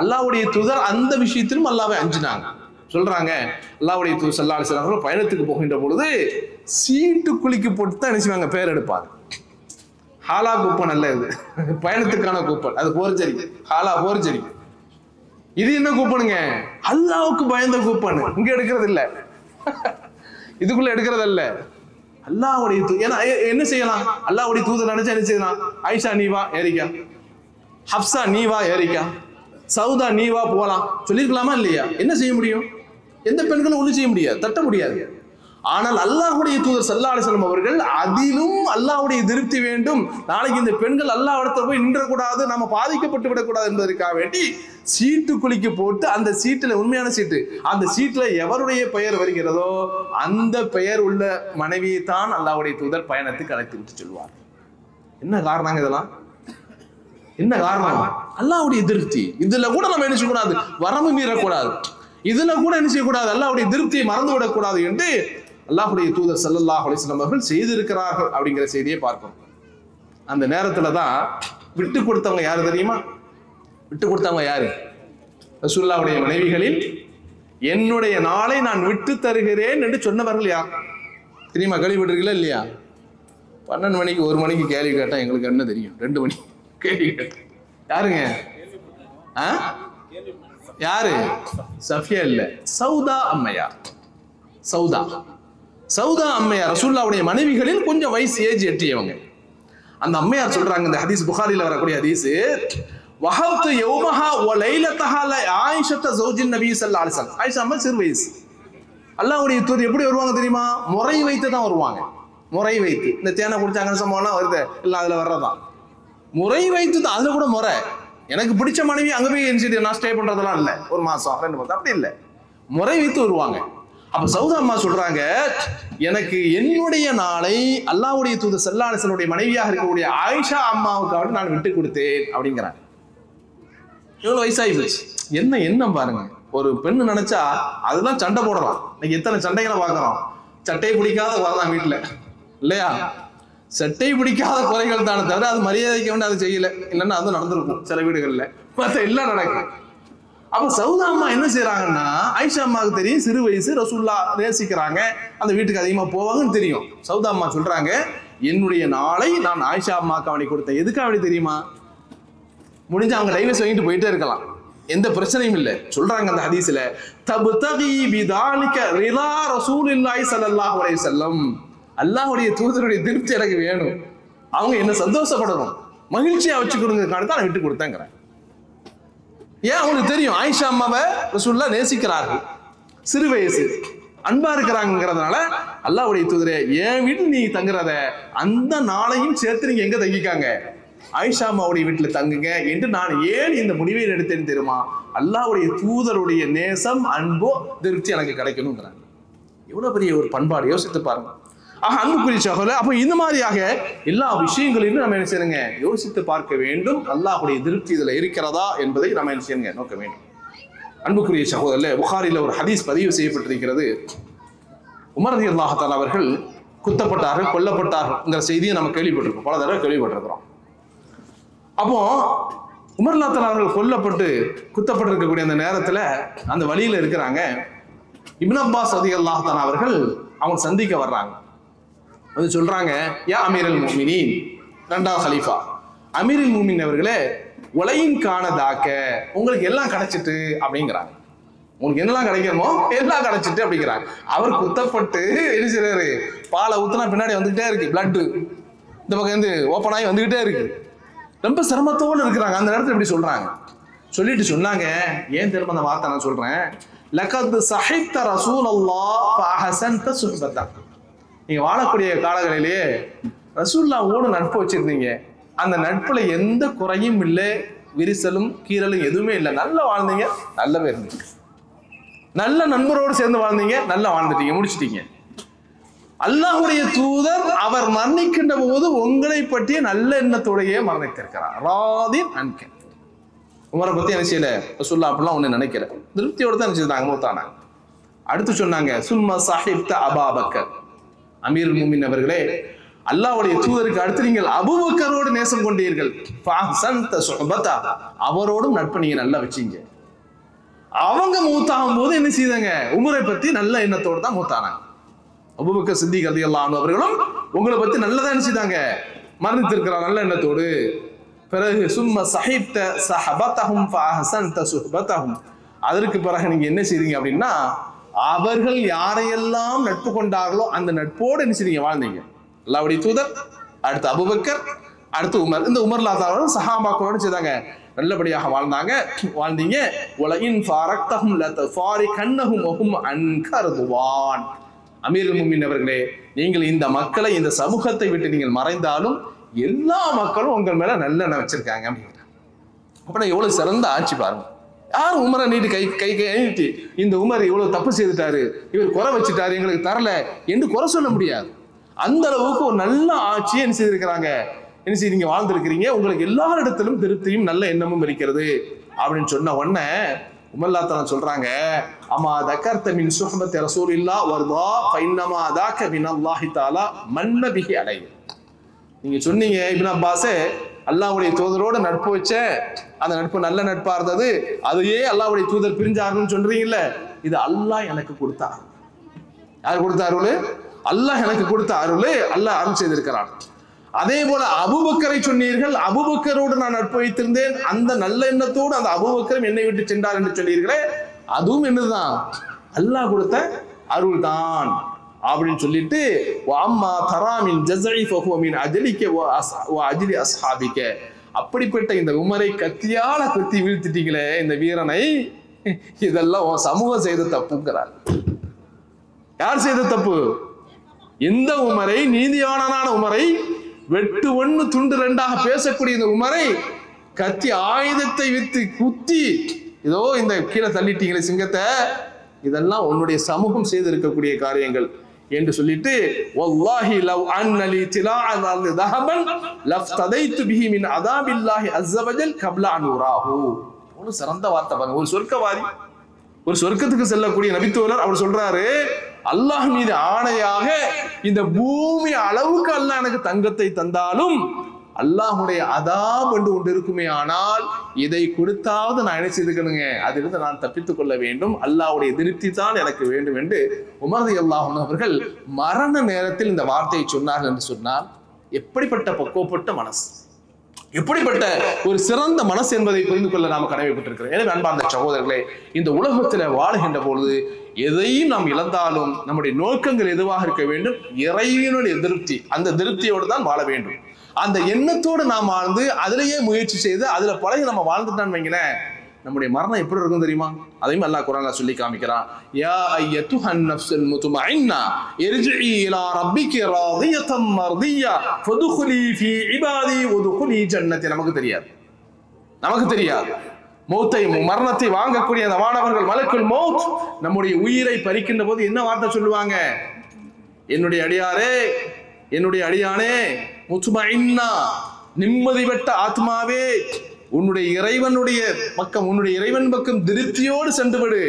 S1: அல்லாஹ்வுடைய தூதர் அந்த விஷயத்திலும் அல்லாஹ்வை அஞ்சினாங்க. சொல்றாங்க, அல்லாஹ்வுடைய தூதர் ஸல்லல்லாஹு அலைஹி வஸல்லம் அவர்கள் பயணத்துக்கு போகின்ற பொழுது சீட்டு குலுக்கி போட்டு தான் நினைச்சுவாங்க பேர் எடுப்பாங்க. ஹாலா கூப்பன் அல்ல இது, பயணத்துக்கான கூப்பன், அது போர்ஜரி, ஹாலா போர்ஜரி. இது என்ன கூப்பனுங்க? அல்லாஹ்வுக்கு பயந்த கூப்பன். இங்க எடுக்கிறது இல்ல, இதுக்குள்ள எடுக்கிறது இல்ல. அல்லாஹ்வுடைய என்ன செய்யலாம்? அல்லாஹ்வுடைய தூதர் நினைச்சா என்ன செய்யலாம்? ஆயிஷா நீ வா ஏரிக்கா, ஹப்சா நீ வா ஏரிக்கா, சவுதா நீ வா போலாம் சொல்லிருக்கலாமா இல்லையா? என்ன செய்ய முடியும்? எந்த பெண்களும் ஒண்ணும் செய்ய முடியாது, தட்ட முடியாது. ஆனால் அல்லாஹ்வுடைய தூதர் ஸல்லல்லாஹு அலைஹி வஸல்லம் அவர்கள் அதிலும் அல்லாஹ்வுடைய திருப்தி வேண்டும், நாளைக்கு இந்த பெண்கள் அல்லாஹ் இடத்துல போய் நின்றக்கூடாது, நம்ம பாதிக்கப்பட்டு விடக்கூடாது என்பதற்காக வேண்டி சீட்டு குலுக்கி போட்டு அந்த சீட்டுல, உண்மையான சீட்டு, அந்த சீட்டுல எவருடைய பெயர் வருகிறதோ அந்த பெயர் உள்ள மனைவியை தான் அல்லாஹ்வுடைய தூதர் பயணத்துக்கு அழைத்து விட்டு சொல்வார். என்ன காரணம் இதெல்லாம்? என்ன காரணம்? அல்லாஹ்வுடைய திருப்தி. இதுல கூட நம்ம என்ன செய்யக்கூடாது, வரம்பு மீறக்கூடாது, இதுல கூட என்ன செய்யக்கூடாது, அல்லாஹ்வுடைய திருப்தியை மறந்து விடக்கூடாது என்று அல்லாஹ்வுடைய தூதர் ஸல்லல்லாஹு அலைஹி வஸல்லம் அவர்கள் செய்திருக்கிறார்கள் அப்படிங்கிற செய்தியை பார்க்கிறோம். அந்த நேரத்துல தான் விட்டு கொடுத்தவங்க யாரு தெரியுமா? விட்டு கொடுத்தவங்க யாரு? ரசூலுல்லாஹ்வுடைய மனைவிகளில் என்னுடைய நாளை நான் விட்டு தருகிறேன் என்று சொன்னவர்கள் யார் தெரியுமா? கேள்விப்பட்டிருக்கீங்களா இல்லையா? 12 மணிக்கு 1 மணிக்கு கேள்வி கேட்டா எங்களுக்கு என்ன தெரியும்? 2 மணி கேள்வி கேட்ட யாருங்க? யாரு? சஃபியா இல்ல, சௌதா அம்மையார். சௌதா அம்மையார் ரசூலுல்லாஹ்வுடைய மனைவிகளில் கொஞ்சம் வயசு ஏஜ் எட்டியவங்க. அந்த அம்மையார் சொல்றாங்க, இந்த ஹதீஸ் புகாரில வரக்கூடிய ஹதீஸ், வஹப்து யௌமஹா வ லைலத்தஹா ஆயிஷத்த ஜௌஜின் நபி ஸல்லல்லாஹு அலைஹி வஸல்லம். ஆயிஷா அம்மா சிறு வயசு. அல்லாஹ்வுடைய தூதர் எப்படி வருவாங்க தெரியுமா? முறை வைத்து தான் வருவாங்க. முறை வைத்து. இந்த தேனை குடிச்சாங்கன்னு சம்பவம்லாம் வருது இல்லை, அதில் வர்றதான் முறை வைத்து தான். அதில் கூட முறை, எனக்கு பிடிச்ச மனைவி அங்கே போய் எரிஞ்சிட்டு நான் ஸ்டே பண்ணுறதெல்லாம் இல்லை, ஒரு மாதம் 2 மாதம் அப்படி இல்லை, முறை வைத்து வருவாங்க. அப்போ சௌதா அம்மா சொல்றாங்க, எனக்கு என்னுடைய நாளை அல்லாஹ்வுடைய தூதர் ஸல்லல்லாஹு அலைஹி வஸல்லம் மனைவியாக இருக்கக்கூடிய ஆயிஷா அம்மாவுக்காக நான் விட்டு கொடுத்தேன் அப்படிங்கிறாங்க. எவ்வளவு வயசாகி போச்சு, என்ன எண்ணம் பாருங்க. ஒரு பெண்ணு நினைச்சா அதெல்லாம் சண்டை போடலாம். இன்னைக்கு எத்தனை சண்டைகளை பார்க்கிறோம். சட்டை பிடிக்காத வரலாம் வீட்டுல இல்லையா? சட்டை பிடிக்காத குறைகள் தானே தவிர அது மரியாதைக்கு வேண்டிய அதை செய்யல, இல்லைன்னா அது நடந்திருக்கும் சில வீடுகள்ல. மற்ற எல்லாம் நடக்கும். அப்ப சௌதா அம்மா என்ன செய்யறாங்கன்னா, ஆயிஷா அம்மாவுக்கு தெரியும் சிறு வயசு, ரசூல்லா நேசிக்கிறாங்க, அந்த வீட்டுக்கு அதிகமா போவாங்கன்னு தெரியும். சௌதா அம்மா சொல்றாங்க, என்னுடைய நாளை நான் ஆயிஷா அம்மாவுக்கு அவனை கொடுத்தேன். எதுக்கு அவனை தெரியுமா? முடிஞ்சு அவங்க டைவர்ஸ் வாங்கிட்டு போயிட்டே இருக்கலாம், எந்த பிரச்சனையும் இல்லை. சொல்றாங்க அந்த ஹதீஸ்ல, தப்தகி பிதாலிக ரிலா ரசூலுல்லாஹி ஸல்லல்லாஹு அலைஹி வஸல்லம். அல்லாஹ்வுடைய தூதருடைய திருப்தி எனக்கு வேணும், அவங்க என்ன சந்தோஷப்படணும், மகிழ்ச்சியா வச்சு கொடுங்கறதுக்காக தான் விட்டு கொடுத்தேங்கிறேன். ஏன்? அவங்களுக்கு தெரியும் ஆயிஷா அம்மாவை ரசூலுல்லாஹ் நேசிக்கிறார்கள், சிறு வயசு அன்பா இருக்கிறாங்கிறதுனால அல்லாஹ்வுடைய தூதரே என் வீட்டில் நீ தங்குறத அந்த நாளையும் சேர்த்து நீங்க எங்க தங்கிக்காங்க, ஆயிஷா அம்மாவுடைய வீட்டில் தங்குங்க என்று நான் ஏன் இந்த முடிவை எடுத்தேன்னு தெரியுமா? அல்லாஹ்வுடைய தூதருடைய நேசம், அன்போ, திருப்தி எனக்கு கிடைக்கணுங்கிறாங்க. எவ்வளவு பெரிய ஒரு பண்பாடு, யோசித்து பாருங்க. ஆக அன்புக்குரிய சகோதரர்களே, அப்போ இந்த மாதிரியாக எல்லா விஷயங்களையும் நம்ம என்ன செய்யணுங்க, யோசித்து பார்க்க வேண்டும். அல்லாஹ்வுடைய திருப்தி இதுல இருக்கிறதா என்பதை நம்ம என்ன செய்யணுங்க, நோக்க வேண்டும். அன்புக்குரிய சகோதரர்களே, புகாரில ஒரு ஹதீஸ் பதிவு செய்யப்பட்டிருக்கிறது. உமர் ரலியல்லாஹு தஆலா அவர்கள் குத்தப்பட்டார்கள், கொல்லப்பட்டார்கள் செய்தியை நம்ம கேள்விப்பட்டிருக்கோம், பல தடவை கேள்விப்பட்டிருக்கிறோம். அப்போ உமர் ரலியல்லாஹு தஆலா அவர்கள் கொல்லப்பட்டு குத்தப்பட்டிருக்கக்கூடிய அந்த நேரத்துல அந்த வழியில இருக்கிறாங்க. இப்னு அப்பாஸ் ரலியல்லாஹு தஆலா அவர்கள் அவங்க சந்திக்க வர்றாங்க. அது சொல்றாங்க, யா அமீருல் முஃமினீன், 2வது ஹலீஃபா அமீருல் முஃமினீன் அவர்களே, உலகின் காணதாக்க உங்களுக்கு எல்லாம் கிடைச்சிட்டு அப்படிங்கிறாங்க. உங்களுக்கு என்னெல்லாம் கிடைக்கணுமோ எல்லாம் கிடைச்சிட்டு அப்படிங்கிறாங்க. அவர் குத்தப்பட்டு என்ன செய்றாரு, பாலை ஊத்துனா பின்னாடி வந்துகிட்டே இருக்கு, பிளட் இந்த பக்கம் இருந்து ஓப்பன் ஆகி வந்துகிட்டே இருக்கு, ரொம்ப சிரமத்தோடு இருக்கிறாங்க. அந்த நேரத்தில் இப்படி சொல்றாங்க. சொல்லிட்டு சொன்னாங்க, ஏன் திரும்ப அந்த வார்த்தை நான் சொல்றேன், லகத் ஸஹிப்த ரசூலல்லாஹ் ஃபஅஹஸன்த சுஹ்பத்தா. நீங்க வாழக்கூடிய காலங்களிலேயே ரசூலுல்லாஹ்வோட நட்பு வச்சிருந்தீங்க, அந்த நட்புல எந்த குறையும் இல்லை, விரிசலும் கீறலும் எதுவுமே இல்லை, நல்லா வாழ்ந்தீங்க, நல்லவே இருந்தீங்க, நல்ல நண்பரோடு சேர்ந்து வாழ்ந்தீங்க, நல்லா வாழ்ந்துட்டீங்க, முடிச்சிட்டீங்க. அல்லாஹ்வுடைய தூதர் அவர் மரணிக்கின்ற போது உங்களை பற்றிய நல்ல எண்ணத்தோடையே மரணித்திருக்கிறார். ராதின் அன்க. உமரை பத்தி என்ன செய்யல ரசூலுல்லாஹ் அப்படிலாம் ஒண்ணு நினைக்கல, திருப்தியோட தான் நினைச்சிருந்தாங்க, மூத்தானாங்க. அடுத்து சொன்னாங்க, சும்மா சாஹிப்த அபூபக்கர், அமீருல் முஃமினீன் அவர்களே, அல்லாஹ்வுடைய தூதருக்கு அடுத்து நீங்கள் அபூபக்கரோடு நேசம் கொண்டீர்கள், ஃபஅஹ்ஸன்த சுஹ்பதா, அவரோடும் நட்பு நீங்க நல்லா வச்சீங்க. அவங்க மூத்தாகும் போது என்ன செய்தாங்க, உமரை பத்தி நல்ல எண்ணத்தோடு தான் மூத்தானாங்க. அபூபக்கர் சித்திக் ரலியல்லாஹு அன்ஹு அவர்களும் உங்களை பத்தி நல்லதா என்ன செய்தாங்க, மரணித்திருக்கிறார் நல்ல எண்ணத்தோடு. பிறகு சும்ம ஸஹிப்த ஸஹபதஹும் ஃபஅஹ்ஸன்த சுஹ்பதஹும், அதற்கு பிறகு நீங்க என்ன செய்றீங்க அப்படின்னா, அவர்கள் யாரையெல்லாம் நட்பு கொண்டார்களோ அந்த நட்போடு என்ன செய்றீங்க, வாழ்ந்தீங்க. அல்லாஹ்வுடைய தூதர், அடுத்து அபூபக்கர், அடுத்து உமர். இந்த உமர் ரலியல்லாஹு சஹாபாக்களோடு செய்தாங்க, நல்லபடியாக வாழ்ந்தீங்க. வலஇன் ஃபாரக்தஹும் லதஃபாரிகன்னஹும் வஹும் அன்க ரதுவான். அமீருல் முஃமினீன் அவர்களே, நீங்கள் இந்த மக்களை, இந்த சமூகத்தை விட்டு நீங்கள் மறைந்தாலும் எல்லா மக்களும் உங்கள் மேல நல்லெண்ணம் வச்சிருக்காங்க அப்படிங்கிறாங்க. அப்ப எவ்வளவு சிறந்த ஆட்சி பாருங்க. யார் உமரை நீட்டு கை நீட்டி இந்த உமர் இவ்வளவு தப்பு செய்துட்டாரு, இவர் குறை வச்சுட்டாரு, எங்களுக்கு தரல என்று குறை சொல்ல முடியாது. அந்த அளவுக்கு ஒரு நல்ல ஆட்சியை என்ன செய்திருக்கிறாங்க, என்ன செய்ய நீங்க வாழ்ந்திருக்கிறீங்க, உங்களுக்கு எல்லாரிடத்திலும் திருப்தியும் நல்ல எண்ணமும் இருக்கிறது அப்படின்னு சொன்ன உடனே உமர் தான் சொல்றாங்க, அமா தக்கர்த மின் சுஹ்பத்தி ரசூலில்லாஹ் வர்தா ஃபைன்னமா தாக்க மினல்லாஹி தஆலா மன்ன பிஹி அலைஹி. நீங்க சொன்னீங்க இப்னு அப்பாஸே, அல்லாஹ்வுடைய தூதரோட நட்பு வச்ச, அந்த நட்பு நல்ல நட்பா இருந்தது, அதையே அல்லாஹ்வுடைய தூதர் பிரிஞ்சாருன்னு சொல்றீங்கல்ல, இது அல்லாஹ் எனக்கு கொடுத்த அருள். யார் கொடுத்த அருள்? அல்லாஹ் எனக்கு கொடுத்த அருள், அல்லாஹ் அருள் செய்திருக்கிறான். அதே போல அபூபக்கரை சொன்னீர்கள், அபூபக்கரோடு நான் நட்பு வைத்திருந்தேன், அந்த நல்ல எண்ணத்தோடு அந்த அபூபக்கரும் என்னை விட்டு சென்றார் என்று சொன்னீர்களே, அதுவும் என்னதுதான், அல்லாஹ் கொடுத்த அருள் தான் அப்படின்னு சொல்லிட்டு, அம்மா தராமின் ஜஸஇ ஃபஹுவ மின் அஜலிக வ அஜ்லி அஸ்ஹாபிக, அப்படிப்பட்ட இந்த உமரை கத்தியால குத்தி வீழ்த்திட்டீங்களே இந்த வீரனை, இதெல்லாம் சமூகம் செய்த தப்புங்கிறார். யார் செய்த தப்பு? இந்த உமரை, நீதியாளனான உமரை, வெட்டு ஒண்ணு துண்டு ரெண்டாக பேசக்கூடிய இந்த உமரை கத்தி ஆயுதத்தை வித்து குத்தி இதோ இந்த கீழே தள்ளிட்டீங்களே சிங்கத்தை, இதெல்லாம் உன்னுடைய சமூகம் செய்திருக்கக்கூடிய காரியங்கள் என்று சொல்லிட்டு, வல்லாஹி லவ் அன்னலி திலாஅல் அர்தி தஹபன் லஃப்ததைது பிஹி மின் அஸாபில்லாஹி அஸ்ஸ வஜல் கப்ல அன் உராஹு. ஒரு சிறந்த வார்த்தை பாருங்க. ஒரு சொர்க்கவாதி, ஒரு சொர்க்கத்துக்கு செல்லக்கூடிய நபித்தோழர் அவர் சொல்றாரு, அல்லாஹ் மீது ஆணையாக இந்த பூமி அளவுக்கு அல்லாஹ் எனக்கு தங்கத்தை தந்தாலும் அல்லாஹுடைய அதாப் என்று ஒன்று இருக்குமே, ஆனால் இதை கொடுத்தாவது நான் என்ன செய்துக்கணுங்க, அதிலிருந்து நான் தப்பித்துக் கொள்ள வேண்டும், அல்லாஹ்வுடைய திருப்தி தான் எனக்கு வேண்டும் என்று உமர் ரலியல்லாஹு அன்ஹு அவர்கள் மரண நேரத்தில் இந்த வார்த்தையை சொன்னார்கள் என்று சொன்னால், எப்படிப்பட்ட பக்குவப்பட்ட மனசு, எப்படிப்பட்ட ஒரு சிறந்த மனசு என்பதை புரிந்து கொள்ள நாம் கடமைப்பட்டிருக்கிறோம். எனவே அன்பார்ந்த சகோதரர்களே, இந்த உலகத்தில் வாழுகின்ற பொழுது எதையும் நாம் இழந்தாலும் நம்முடைய நோக்கங்கள் எதுவாக இருக்க வேண்டும்? இறைவனுடைய திருப்தி. அந்த திருப்தியோடு தான் வாழ வேண்டும். அந்த எண்ணத்தோடு நாம் வாழ்ந்து அதிலேயே முயற்சி செய்து அதுல பழகி நம்ம வாழ்ந்துட்டான்னு வைங்களேன், நம்முடைய மரணம் எப்படி இருக்கும் தெரியுமா? அதையும் அல்லாஹ் குர்ஆன்ல சொல்லி காமிக்கிறான். யா அய்யத்துஹன் நஃப்ஸுல் முத்மஇன்னா இர்ஜிஇ இலா ரப்பிகி ராதியத்தம் மர்தியா ஃபதுகுலி ஃபீ இபாதி வதுகுலி ஜன்னதி. நமக்கு தெரியாது மௌத்தை, மரணத்தை வாங்கக்கூடிய அந்த மாணவர்கள் மலக்குல் மௌத் நம்முடைய உயிரை பறிக்கின்ற போது என்ன வார்த்தை சொல்லுவாங்க? என்னுடைய அடியாரே, என்னுடைய அடியானே, முத்மஇன்னா, நிம்மதி பெற்ற ஆத்மாவே, உன்னுடைய இறைவனுடைய பக்கம், உன்னுடைய இறைவன் பக்கம் திருப்தியோடு சென்று விடு.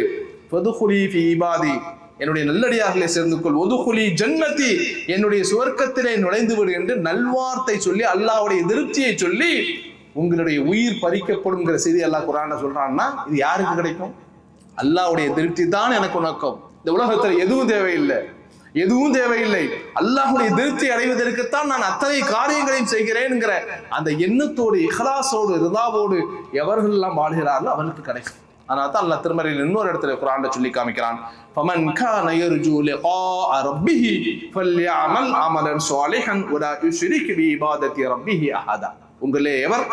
S1: ஃபதுகுலி ஃபீ இபாதி, என்னுடைய நல்லடியார்களை சேர்ந்து கொள். வதுகுலி ஜன்னதி, என்னுடைய சுவர்க்கத்திலே நுழைந்து விடு என்று நல்வார்த்தை சொல்லி அல்லாஹ்வுடைய திருப்தியை சொல்லி உங்களுடைய உயிர் பறிக்கப்படும்ங்கிற செய்தி அல்லாஹ் குர்ஆன்ல சொல்றான்னா, இது யாருக்கு கிடைக்கும்? அல்லாஹ்வுடைய திருப்தி தான் எனக்கு நோக்கம். இந்த உலகத்தில் எதுவும் தேவையில்லை, அல்லாஹ்வுடைய திருப்தி அடைவதற்குத்தான் நான் அத்தனை காரியங்களையும் செய்கிறேன்ங்கிற அந்த எண்ணத்தோடு, இஹ்லாஸோடு, ரிதாவோடு எவர்கள் எல்லாம் வாழ்கிறார்களோ அவர்களுக்கு கிடைக்கும். அதனால தான் அல்லாஹ் திருமறையில் இன்னொரு இடத்துல குர்ஆன்ல சொல்லி காமிக்கிறான், ஃபமன் கான யர்ஜூ லிகா ரப்பிஹி ஃபல்யஅமல் அமலன் ஸாலிஹன் வலா யுஷ்ரிக் பி இபாதத்தி ரப்பிஹி அஹதா. உங்களே எவர்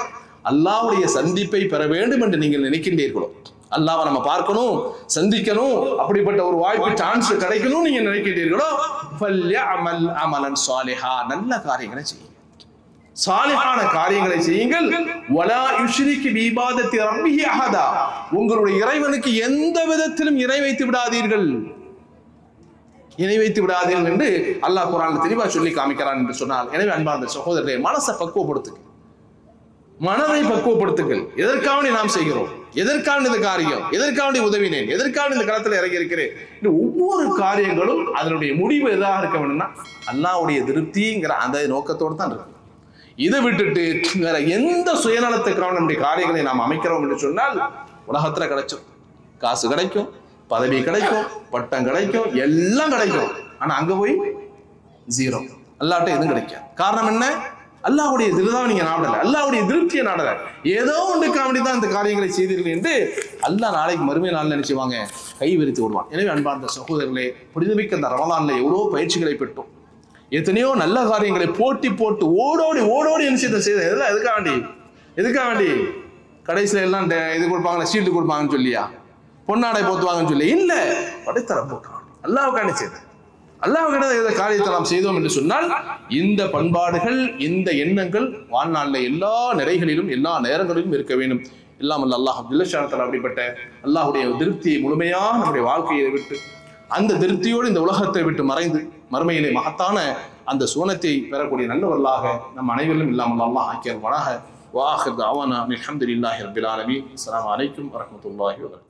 S1: அல்லாஹ்வுடைய சந்திப்பை பெற வேண்டும் என்று நீங்கள் நினைக்கின்றீர்களோ, அல்லாஹ்வை நம்ம பார்க்கணும், சந்திக்கணும், அப்படிப்பட்ட ஒரு வாய்ப்பு, சான்ஸ் கிடைக்கணும் நீங்க நினைக்கின்றீர்களோ, ஃபல்யஅமல் அமலன் ஸாலிஹா, நல்ல காரியங்களை செய்யுங்கள், சாலிஹான காரியங்களை செய்யுங்கள். வலா யுஷ்ரிக் பி இபாதத்தி ரப்பிஹி அஹதா, உங்களுடைய இறைவனுக்கு எந்த விதத்திலும் இணை வைத்து விடாதீர்கள் என்று அல்லாஹ் குர்ஆன்ல தெளிவா சொல்லி காமிக்கிறான் என்று சொன்னால், எனவே அன்பார்ந்த சகோதரர்களே, மனதை பக்குவப்படுத்துங்கள். எதற்காக நாம் செய்கிறோம், எதற்காக இந்த காரியம், எதற்காக உதவினேன், எதற்காக இந்த களத்தில் இறங்கி இருக்கிறேன், ஒவ்வொரு காரியங்களும் அதனுடைய முடிவு எதாக இருக்க வேண்டும்னா அல்லாஹ்வுடைய திருப்திங்கிற அந்த நோக்கத்தோடு தான் இருக்கு. இதை விட்டுட்டு வேற எந்த சுயநலத்துக்கான நம்முடைய காரியங்களை நாம் அமைக்கிறோம் என்று சொன்னால், உலகத்துல கிடைக்கும், காசு கிடைக்கும், பதவி கிடைக்கும், பட்டம் கிடைக்கும், எல்லாம் கிடைக்கும், ஆனா அங்க போய் ஜீரோ, அல்லாஹ்ட்ட எதுவும் கிடைக்காது. காரணம் என்ன? அல்லாஹ்வுடைய திருப்தியை நீங்க நாடல, அல்லாஹ்வுடைய திருப்தியை நாடல, ஏதோ ஒன்றுக்காக தான் இந்த காரியங்களை செய்தீர்கள் என்று அல்லாஹ் நாளைக்கு மறுமை நாள் நினைச்சுவாங்க, கை விரித்து விடுவான். எனவே அன்பார்ந்த சகோதரர்களே, புனிதமிக்க அந்த ரமலான்ல எவ்வளோ பயிற்சிகளை பெற்றோம், எத்தனையோ நல்ல காரியங்களை போட்டு ஓடோடி என்ன செய்த எதுக்காக வேண்டி கடைசியில எல்லாம் இது கொடுப்பாங்களா, ஷீல்டு கொடுப்பாங்கன்னு சொல்லியா, பொன்னாடை போத்துவாங்கன்னு சொல்லி இல்ல, படைத்தரப்புக்காக அல்லாஹ்வுக்காண்டி செய்த அல்லாஹ்விட காரியத்தை நாம் செய்தோம் என்று சொன்னால், இந்த பண்பாடுகள், இந்த எண்ணங்கள் வாழ்நாளில் எல்லா நிறைகளிலும் எல்லா நேரங்களிலும் இருக்க வேண்டும். இல்லாமல் அல்லாஹ் ஜல்லஷானத்தால் அப்படிப்பட்ட அல்லாஹ்வுடைய திருப்தியை முழுமையாக நம்முடைய வாழ்க்கையை விட்டு, அந்த திருப்தியோடு இந்த உலகத்தை விட்டு மறைந்து மறுமையிலே மகத்தான அந்த சுவனத்தை பெறக்கூடிய நல்லவர்களாக நம் அனைவரிலும் இல்லாமல் அல்லாஹ் ஆக்கியவனாக. வாஹிர் தஅவானா அல்ஹம்துலில்லாஹி ரப்பில் ஆலமீன். அஸ்ஸலாமு அலைக்கும் வரஹ்மத்துல்லாஹி வபரகாத்துஹு.